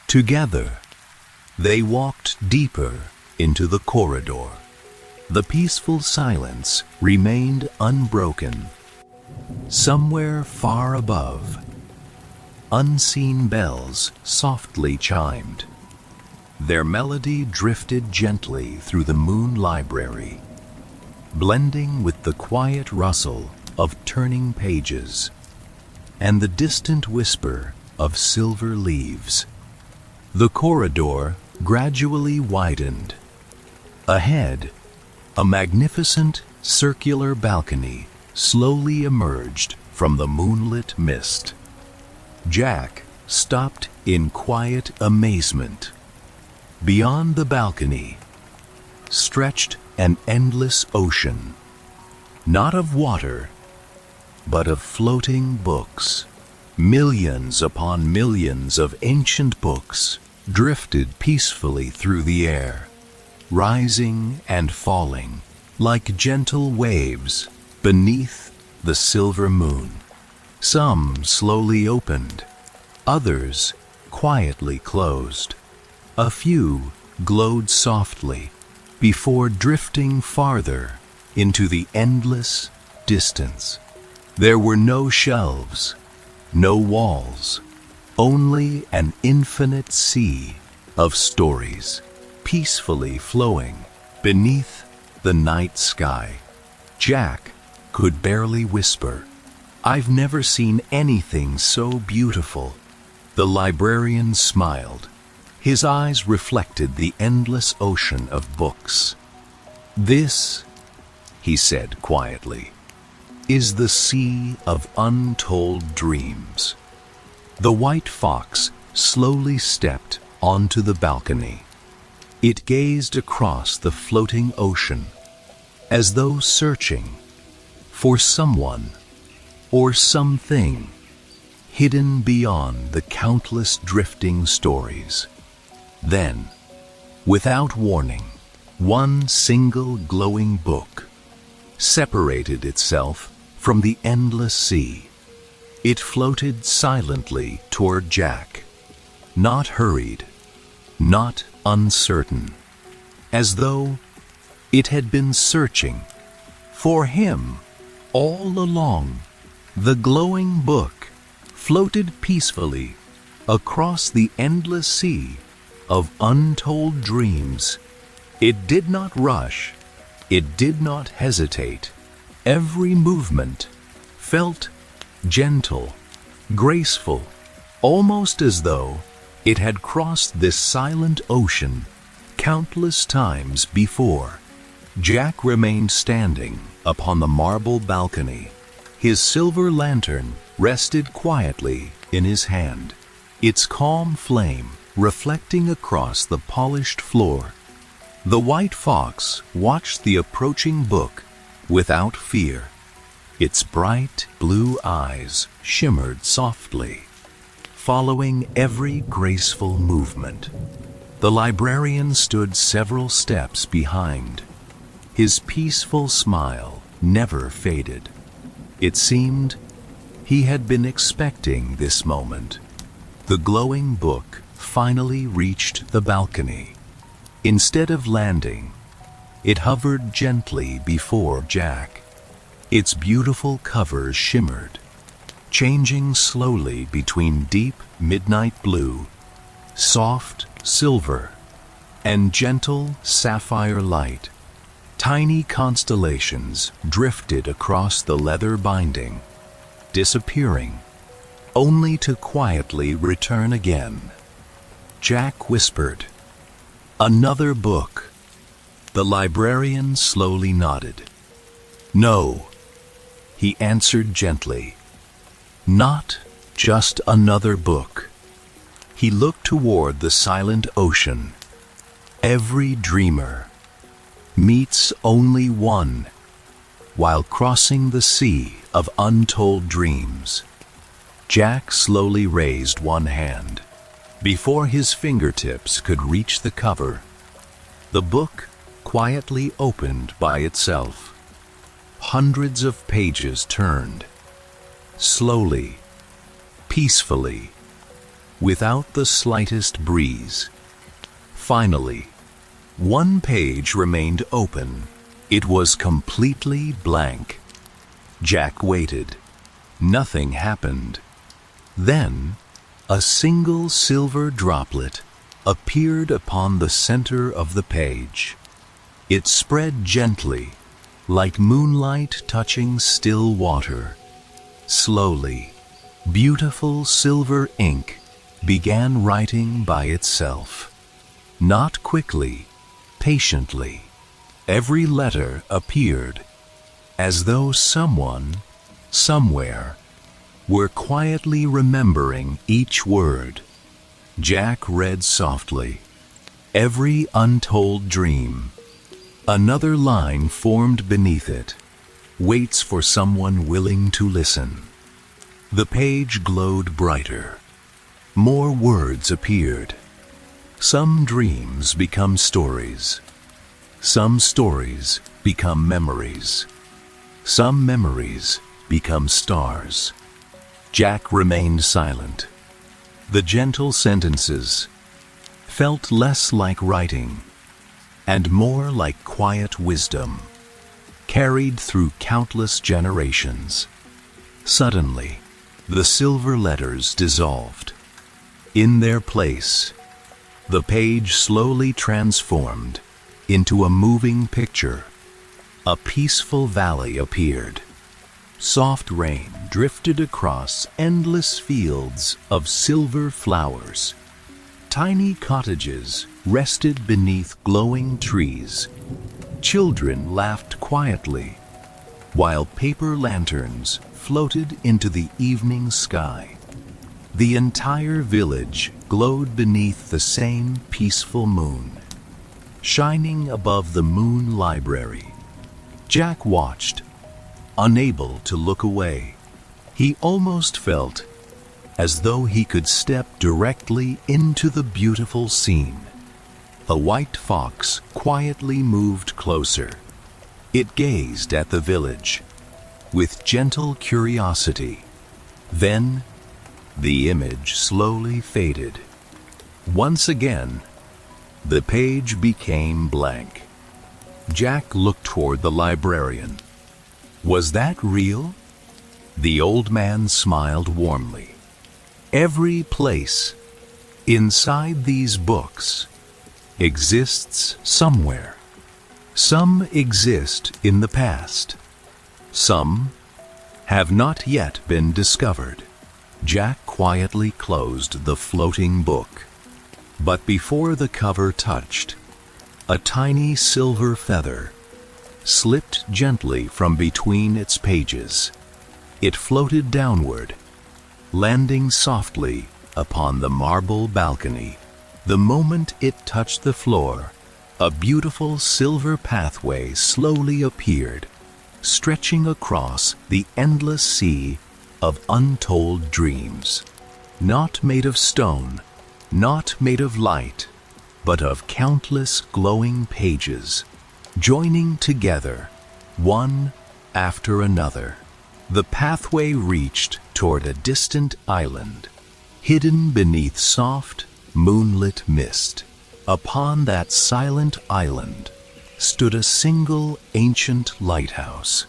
[SPEAKER 1] Together, they walked deeper into the corridor. The peaceful silence remained unbroken. Somewhere far above, unseen bells softly chimed. Their melody drifted gently through the Moon Library, blending with the quiet rustle of turning pages and the distant whisper of silver leaves. The corridor gradually widened. Ahead, a magnificent circular balcony slowly emerged from the moonlit mist. Jack stopped in quiet amazement. Beyond the balcony stretched an endless ocean, not of water, but of floating books. Millions upon millions of ancient books drifted peacefully through the air, rising and falling like gentle waves beneath the silver moon. Some slowly opened, others quietly closed. A few glowed softly before drifting farther into the endless distance. There were no shelves, no walls, only an infinite sea of stories peacefully flowing beneath the night sky. Jack could barely whisper, "I've never seen anything so beautiful." The librarian smiled. His eyes reflected the endless ocean of books. "This," he said quietly, "is the Sea of Untold Dreams." The white fox slowly stepped onto the balcony. It gazed across the floating ocean, as though searching for someone or something hidden beyond the countless drifting stories. Then, without warning, one single glowing book separated itself from the endless sea. It floated silently toward Jack, not hurried, not uncertain, as though it had been searching for him all along. The glowing book floated peacefully across the endless sea of untold dreams. It did not rush, it did not hesitate. Every movement felt gentle, graceful, almost as though it had crossed this silent ocean countless times before. Jack remained standing upon the marble balcony. His silver lantern rested quietly in his hand, its calm flame reflecting across the polished floor. The white fox watched the approaching book without fear. Its bright blue eyes shimmered softly, following every graceful movement. The librarian stood several steps behind. His peaceful smile never faded. It seemed he had been expecting this moment. The glowing book finally reached the balcony. Instead of landing, it hovered gently before Jack. Its beautiful cover shimmered, changing slowly between deep midnight blue, soft silver, and gentle sapphire light. Tiny constellations drifted across the leather binding, disappearing, only to quietly return again. Jack whispered, "Another book." The librarian slowly nodded. "No," he answered gently, "not just another book." He looked toward the silent ocean. Every dreamer meets only one while crossing the sea of untold dreams. Jack slowly raised one hand. Before his fingertips could reach the cover, the book quietly opened by itself. Hundreds of pages turned, slowly, peacefully, without the slightest breeze. Finally, one page remained open. It was completely blank. Jack waited. Nothing happened. Then, a single silver droplet appeared upon the center of the page. It spread gently, like moonlight touching still water. Slowly, beautiful silver ink began writing by itself. Not quickly, patiently. Every letter appeared, as though someone, somewhere, were quietly remembering each word. Jack read softly, "Every untold dream." Another line formed beneath it, "Waits for someone willing to listen." The page glowed brighter. More words appeared. Some dreams become stories. Some stories become memories. Some memories become stars. Jack remained silent. The gentle sentences felt less like writing and more like quiet wisdom, carried through countless generations. Suddenly, the silver letters dissolved. In their place, the page slowly transformed into a moving picture. A peaceful valley appeared. Soft rain drifted across endless fields of silver flowers. Tiny cottages rested beneath glowing trees. Children laughed quietly, while paper lanterns floated into the evening sky. The entire village glowed beneath the same peaceful moon, shining above the moon library. Jack watched, unable to look away. He almost felt as though he could step directly into the beautiful scene. A white fox quietly moved closer. It gazed at the village with gentle curiosity. Then, the image slowly faded. Once again, the page became blank. Jack looked toward the librarian. Was that real? The old man smiled warmly. Every place inside these books exists somewhere. Some exist in the past. Some have not yet been discovered. Jack quietly closed the floating book. But before the cover touched, a tiny silver feather slipped gently from between its pages. It floated downward, landing softly upon the marble balcony. The moment it touched the floor, a beautiful silver pathway slowly appeared, stretching across the endless sea of untold dreams. Not made of stone, not made of light, but of countless glowing pages, joining together, one after another. The pathway reached toward a distant island, hidden beneath soft, moonlit mist. Upon that silent island stood a single ancient lighthouse.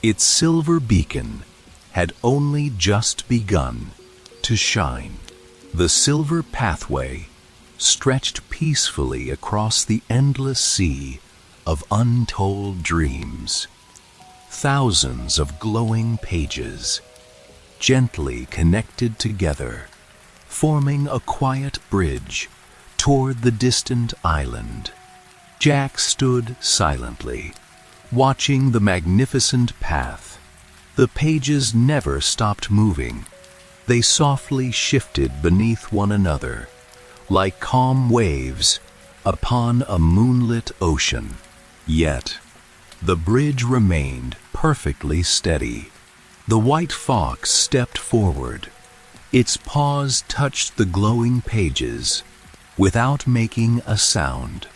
[SPEAKER 1] Its silver beacon had only just begun to shine. The silver pathway stretched peacefully across the endless sea of untold dreams. Thousands of glowing pages, gently connected together, forming a quiet bridge toward the distant island. Jack stood silently, watching the magnificent path. The pages never stopped moving. They softly shifted beneath one another, like calm waves upon a moonlit ocean. Yet, the bridge remained perfectly steady. The white fox stepped forward. Its paws touched the glowing pages without making a sound.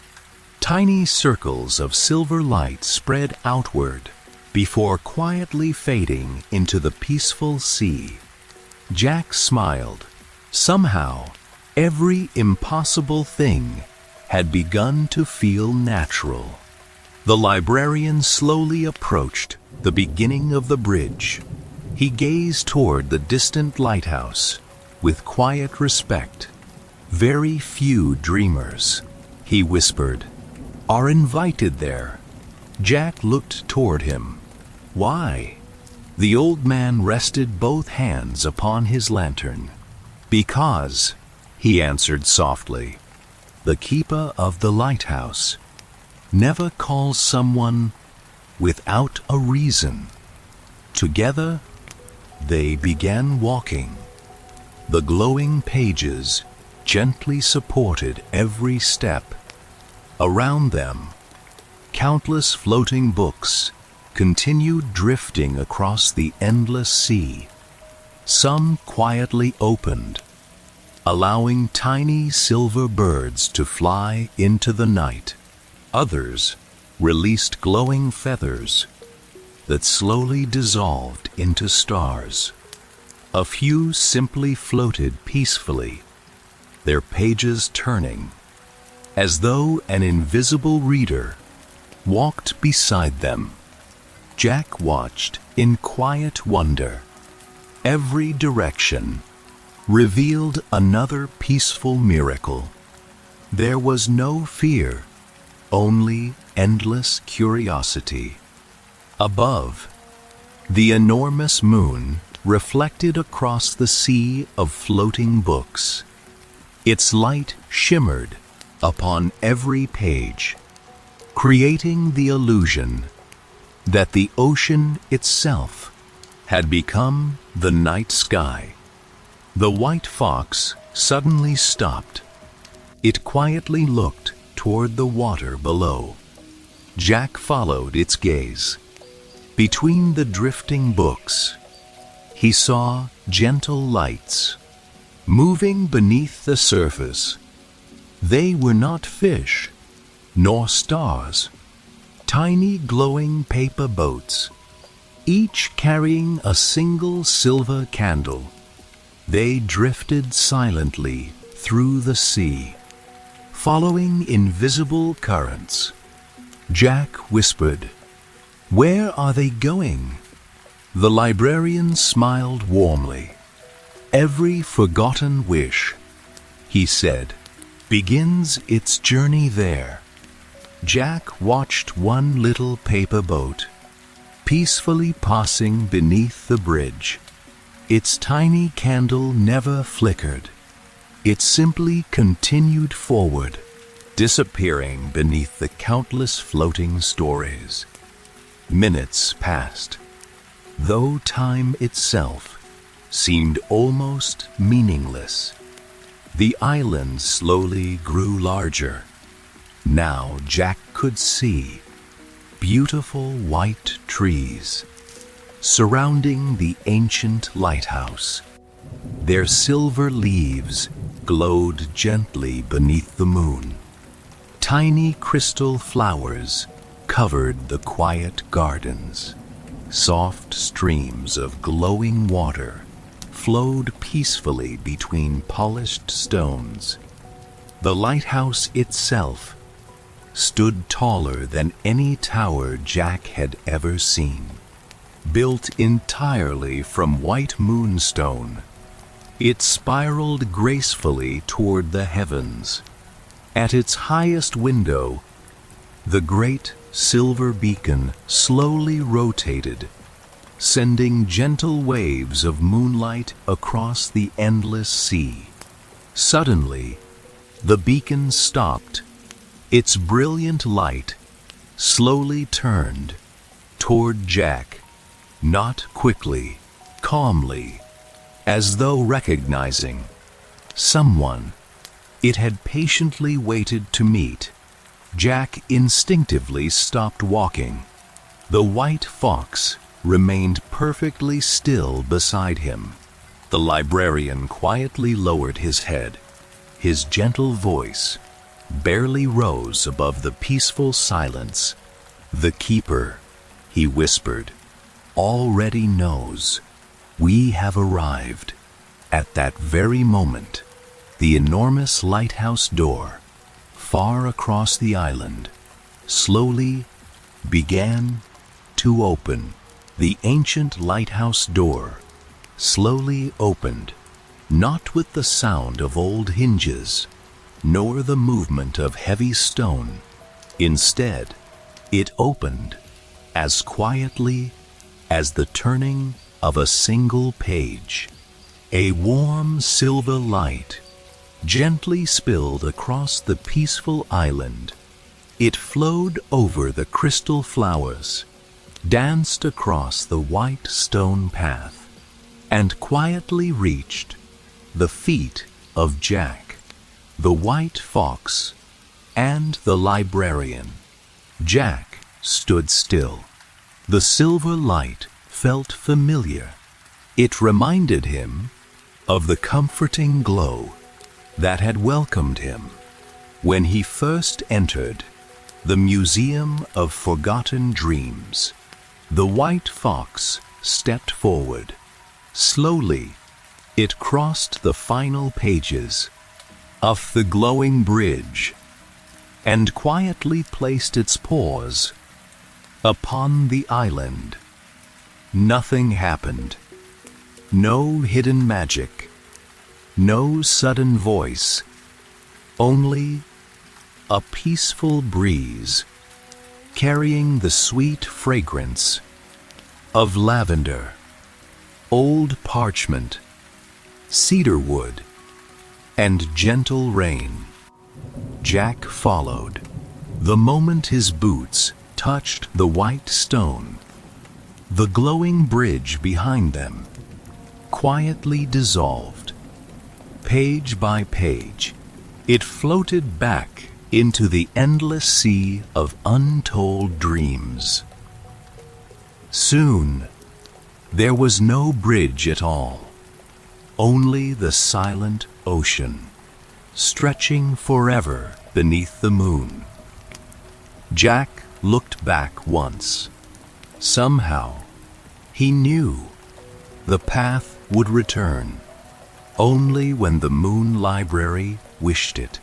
[SPEAKER 1] Tiny circles of silver light spread outward before quietly fading into the peaceful sea. Jack smiled. Somehow, every impossible thing had begun to feel natural. The librarian slowly approached the beginning of the bridge. He gazed toward the distant lighthouse with quiet respect. Very few dreamers, he whispered, are invited there. Jack looked toward him. Why? The old man rested both hands upon his lantern. Because, he answered softly, the keeper of the lighthouse never calls someone without a reason. Together, they began walking. The glowing pages gently supported every step. Around them, countless floating books continued drifting across the endless sea. Some quietly opened, allowing tiny silver birds to fly into the night. Others released glowing feathers, that slowly dissolved into stars. A few simply floated peacefully, their pages turning, as though an invisible reader walked beside them. Jack watched in quiet wonder. Every direction revealed another peaceful miracle. There was no fear, only endless curiosity. Above, the enormous moon reflected across the sea of floating books. Its light shimmered upon every page, creating the illusion that the ocean itself had become the night sky. The white fox suddenly stopped. It quietly looked toward the water below. Jack followed its gaze. Between the drifting books, he saw gentle lights moving beneath the surface. They were not fish, nor stars, tiny glowing paper boats, each carrying a single silver candle. They drifted silently through the sea, following invisible currents. Jack whispered, "Where are they going?" The librarian smiled warmly. "Every forgotten wish," he said, "begins its journey there." Jack watched one little paper boat peacefully passing beneath the bridge. Its tiny candle never flickered. It simply continued forward, disappearing beneath the countless floating stories. Minutes passed, though time itself seemed almost meaningless. The island slowly grew larger. Now Jack could see beautiful white trees surrounding the ancient lighthouse. Their silver leaves glowed gently beneath the moon. Tiny crystal flowers covered the quiet gardens. Soft streams of glowing water flowed peacefully between polished stones. The lighthouse itself stood taller than any tower Jack had ever seen. Built entirely from white moonstone, it spiraled gracefully toward the heavens. At its highest window, the great silver beacon slowly rotated, sending gentle waves of moonlight across the endless sea. Suddenly, the beacon stopped. Its brilliant light slowly turned toward Jack, not quickly, calmly, as though recognizing someone it had patiently waited to meet. Jack instinctively stopped walking. The white fox remained perfectly still beside him. The librarian quietly lowered his head. His gentle voice barely rose above the peaceful silence. "The keeper," he whispered, "already knows. We have arrived." At that very moment, the enormous lighthouse door, far across the island, slowly began to open. The ancient lighthouse door slowly opened, not with the sound of old hinges, nor the movement of heavy stone. Instead, it opened as quietly as the turning of a single page. A warm silver light gently spilled across the peaceful island. It flowed over the crystal flowers, danced across the white stone path, and quietly reached the feet of Jack, the white fox, and the librarian. Jack stood still. The silver light felt familiar. It reminded him of the comforting glow that had welcomed him when he first entered the Museum of Forgotten Dreams. The white fox stepped forward. Slowly, it crossed the final pages of the glowing bridge and quietly placed its paws upon the island. Nothing happened. No hidden magic, no sudden voice, only a peaceful breeze carrying the sweet fragrance of lavender, old parchment, cedarwood, and gentle rain. Jack followed. The moment his boots touched the white stone, the glowing bridge behind them quietly dissolved. Page by page, it floated back into the endless sea of untold dreams. Soon, there was no bridge at all, only the silent ocean, stretching forever beneath the moon. Jack looked back once. Somehow, he knew the path would return, only when the Moon Library wished it.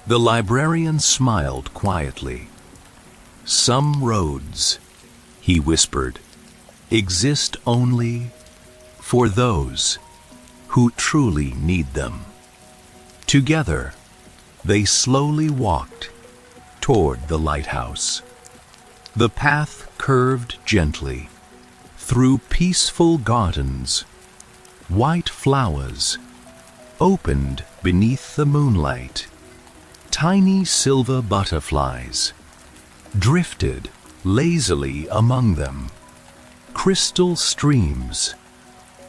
[SPEAKER 1] The librarian smiled quietly. "Some roads," he whispered, "exist only for those who truly need them." Together, they slowly walked toward the lighthouse. The path curved gently through peaceful gardens. White flowers opened beneath the moonlight. Tiny silver butterflies drifted lazily among them. Crystal streams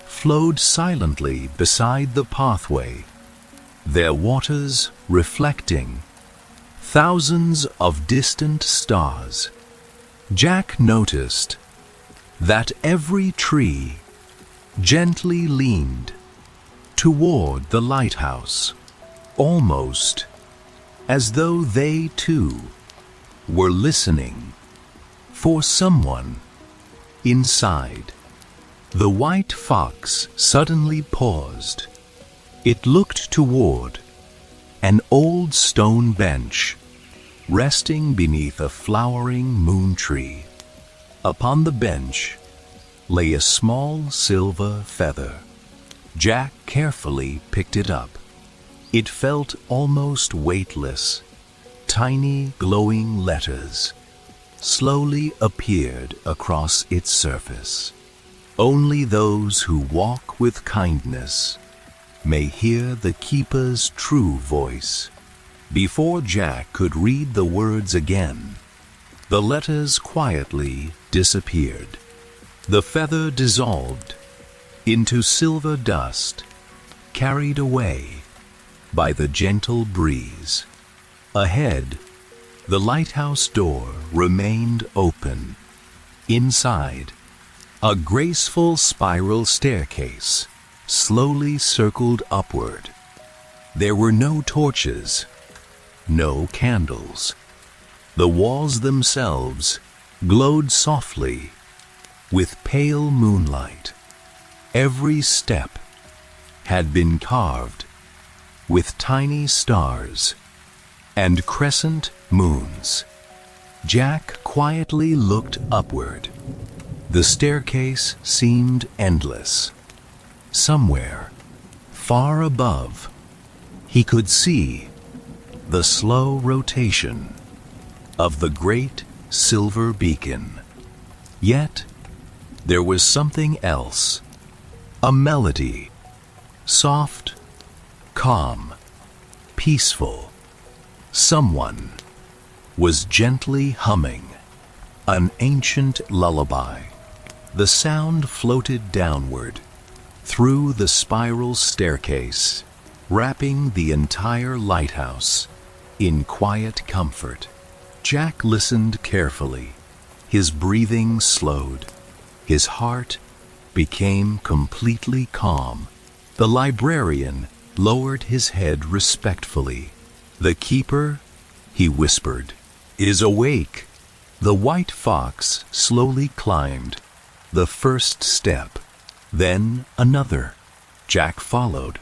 [SPEAKER 1] flowed silently beside the pathway, their waters reflecting thousands of distant stars. Jack noticed that every tree gently leaned toward the lighthouse, almost as though they too were listening for someone inside. The white fox suddenly paused. It looked toward an old stone bench resting beneath a flowering moon tree. Upon the bench lay a small silver feather. Jack carefully picked it up. It felt almost weightless. Tiny glowing letters slowly appeared across its surface. "Only those who walk with kindness may hear the keeper's true voice." Before Jack could read the words again, the letters quietly disappeared. The feather dissolved into silver dust, carried away by the gentle breeze. Ahead, the lighthouse door remained open. Inside, a graceful spiral staircase slowly circled upward. There were no torches, no candles. The walls themselves glowed softly with pale moonlight. Every step had been carved with tiny stars and crescent moons. Jack quietly looked upward. The staircase seemed endless. Somewhere, far above, he could see the slow rotation of the great silver beacon. Yet, there was something else. A melody, soft, calm, peaceful. Someone was gently humming an ancient lullaby. The sound floated downward through the spiral staircase, wrapping the entire lighthouse in quiet comfort. Jack listened carefully. His breathing slowed. His heart became completely calm. The librarian lowered his head respectfully. "The keeper," he whispered, "is awake." The white fox slowly climbed the first step, then another. Jack followed,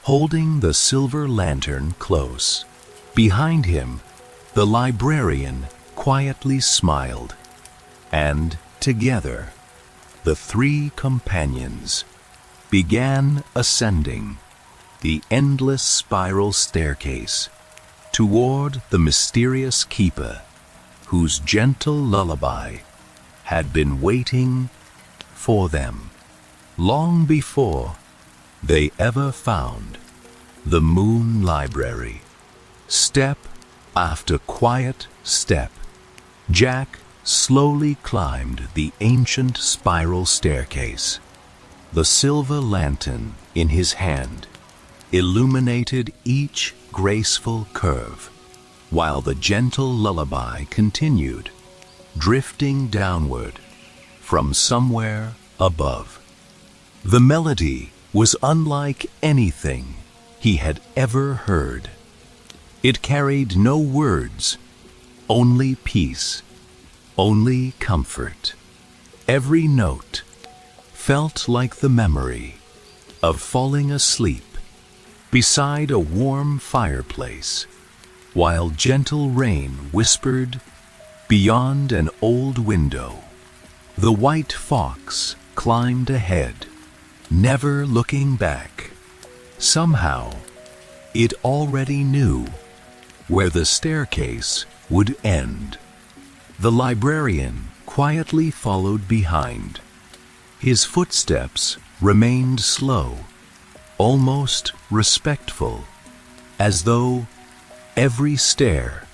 [SPEAKER 1] holding the silver lantern close. Behind him, the librarian quietly smiled, and together, the three companions began ascending the endless spiral staircase toward the mysterious keeper whose gentle lullaby had been waiting for them long before they ever found the Moon Library. Step after quiet step, Jack slowly climbed the ancient spiral staircase. The silver lantern in his hand illuminated each graceful curve, while the gentle lullaby continued, drifting downward from somewhere above. The melody was unlike anything he had ever heard. It carried no words, only peace, only comfort. Every note felt like the memory of falling asleep beside a warm fireplace, while gentle rain whispered beyond an old window. The white fox climbed ahead, never looking back. Somehow, it already knew where the staircase would end. The librarian quietly followed behind. His footsteps remained slow, almost respectful, as though every stair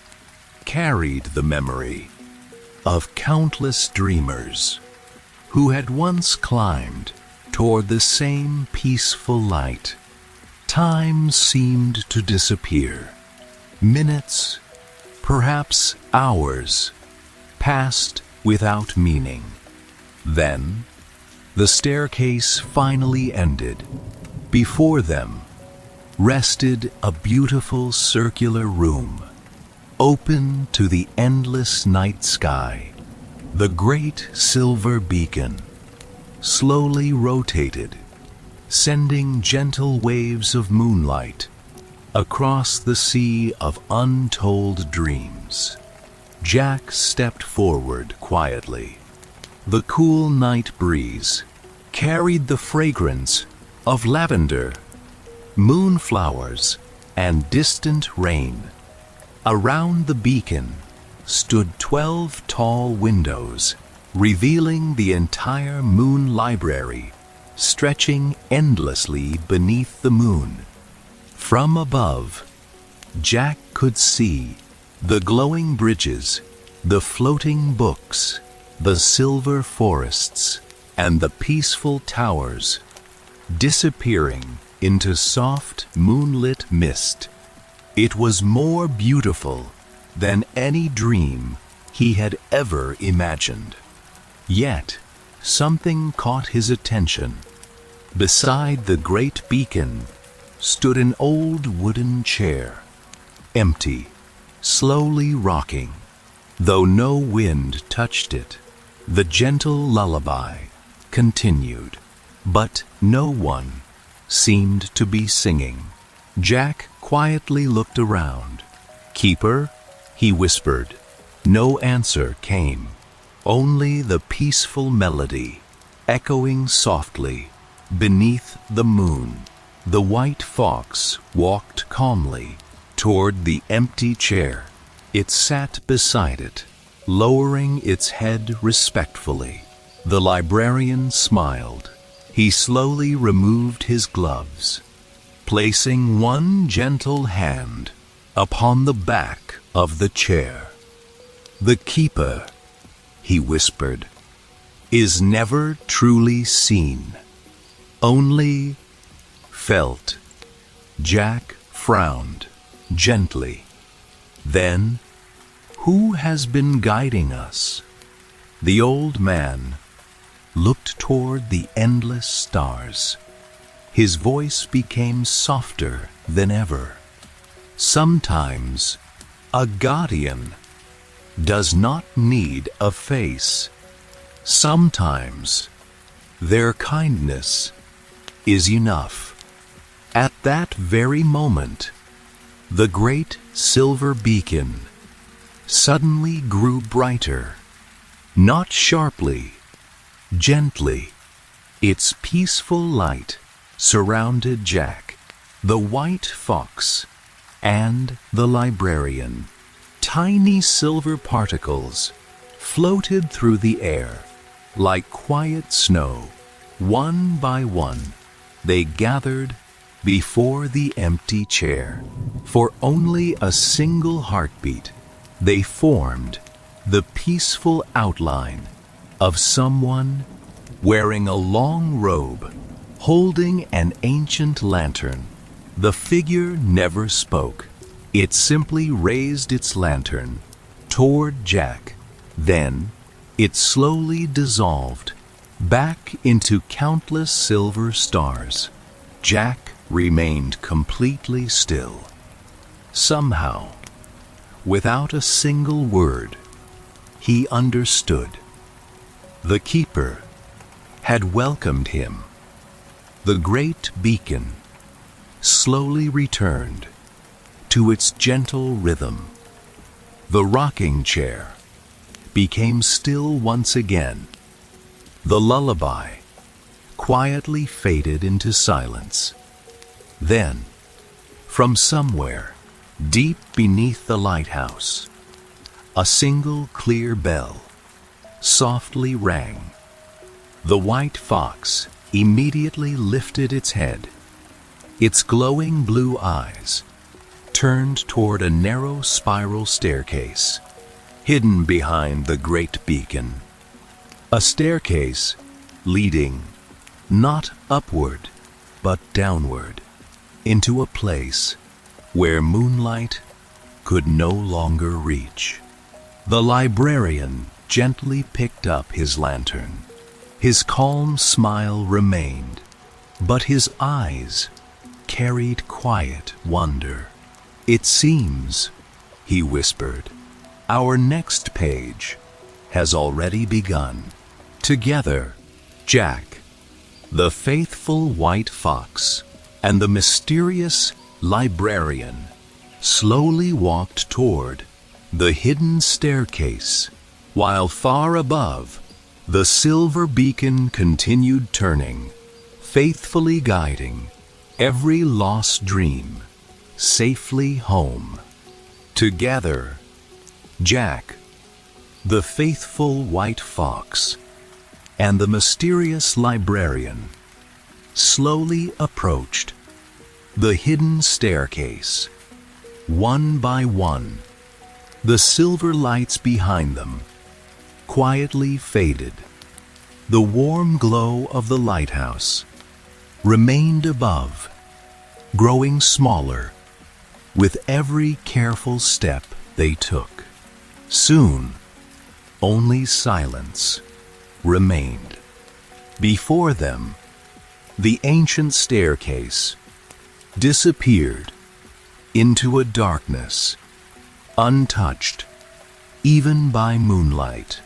[SPEAKER 1] carried the memory of countless dreamers who had once climbed toward the same peaceful light. Time seemed to disappear. Minutes, perhaps hours, passed without meaning. Then, the staircase finally ended. Before them rested a beautiful circular room, open to the endless night sky. The great silver beacon slowly rotated, sending gentle waves of moonlight across the sea of untold dreams. Jack stepped forward quietly. The cool night breeze carried the fragrance of lavender, moonflowers, and distant rain. Around the beacon stood 12 tall windows, revealing the entire Moon Library, stretching endlessly beneath the moon. From above, Jack could see the glowing bridges, the floating books, the silver forests, and the peaceful towers disappearing into soft moonlit mist. It was more beautiful than any dream he had ever imagined. Yet, something caught his attention. Beside the great beacon stood an old wooden chair, empty, slowly rocking. Though no wind touched it, the gentle lullaby continued, but no one seemed to be singing. Jack quietly looked around. "Keeper?" he whispered. No answer came, only the peaceful melody echoing softly beneath the moon. The white fox walked calmly toward the empty chair. It sat beside it, lowering its head respectfully. The librarian smiled. He slowly removed his gloves, placing one gentle hand upon the back of the chair. "The keeper," he whispered, "is never truly seen, only felt." Jack frowned gently. Then, "Who has been guiding us?" The old man looked toward the endless stars. His voice became softer than ever. "Sometimes a guardian, does not need a face. Sometimes their kindness is enough. At that very moment, the great silver beacon suddenly grew brighter, not sharply, gently. Its peaceful light surrounded Jack, the white fox, and the librarian. Tiny silver particles floated through the air like quiet snow. One by one, they gathered before the empty chair. For only a single heartbeat, they formed the peaceful outline of someone wearing a long robe, holding an ancient lantern. The figure never spoke. It simply raised its lantern toward Jack. Then it slowly dissolved back into countless silver stars. Jack remained completely still. Somehow, without a single word, he understood. The keeper had welcomed him. The great beacon slowly returned to its gentle rhythm. The rocking chair became still once again. The lullaby quietly faded into silence. Then, from somewhere deep beneath the lighthouse, a single clear bell softly rang. The white fox immediately lifted its head. Its glowing blue eyes turned toward a narrow spiral staircase hidden behind the great beacon. A staircase leading not upward but downward into a place where moonlight could no longer reach. The librarian gently picked up his lantern. His calm smile remained, but his eyes carried quiet wonder. "It seems," he whispered, "our next page has already begun." Together, Jack, the faithful white fox, and the mysterious librarian slowly walked toward the hidden staircase, while far above, the silver beacon continued turning, faithfully guiding every lost dream safely home. Together, Jack, the faithful white fox, and the mysterious librarian slowly approached the hidden staircase. One by one, the silver lights behind them quietly faded. The warm glow of the lighthouse remained above, growing smaller with every careful step they took. Soon, only silence remained. Before them, the ancient staircase disappeared into a darkness untouched even by moonlight.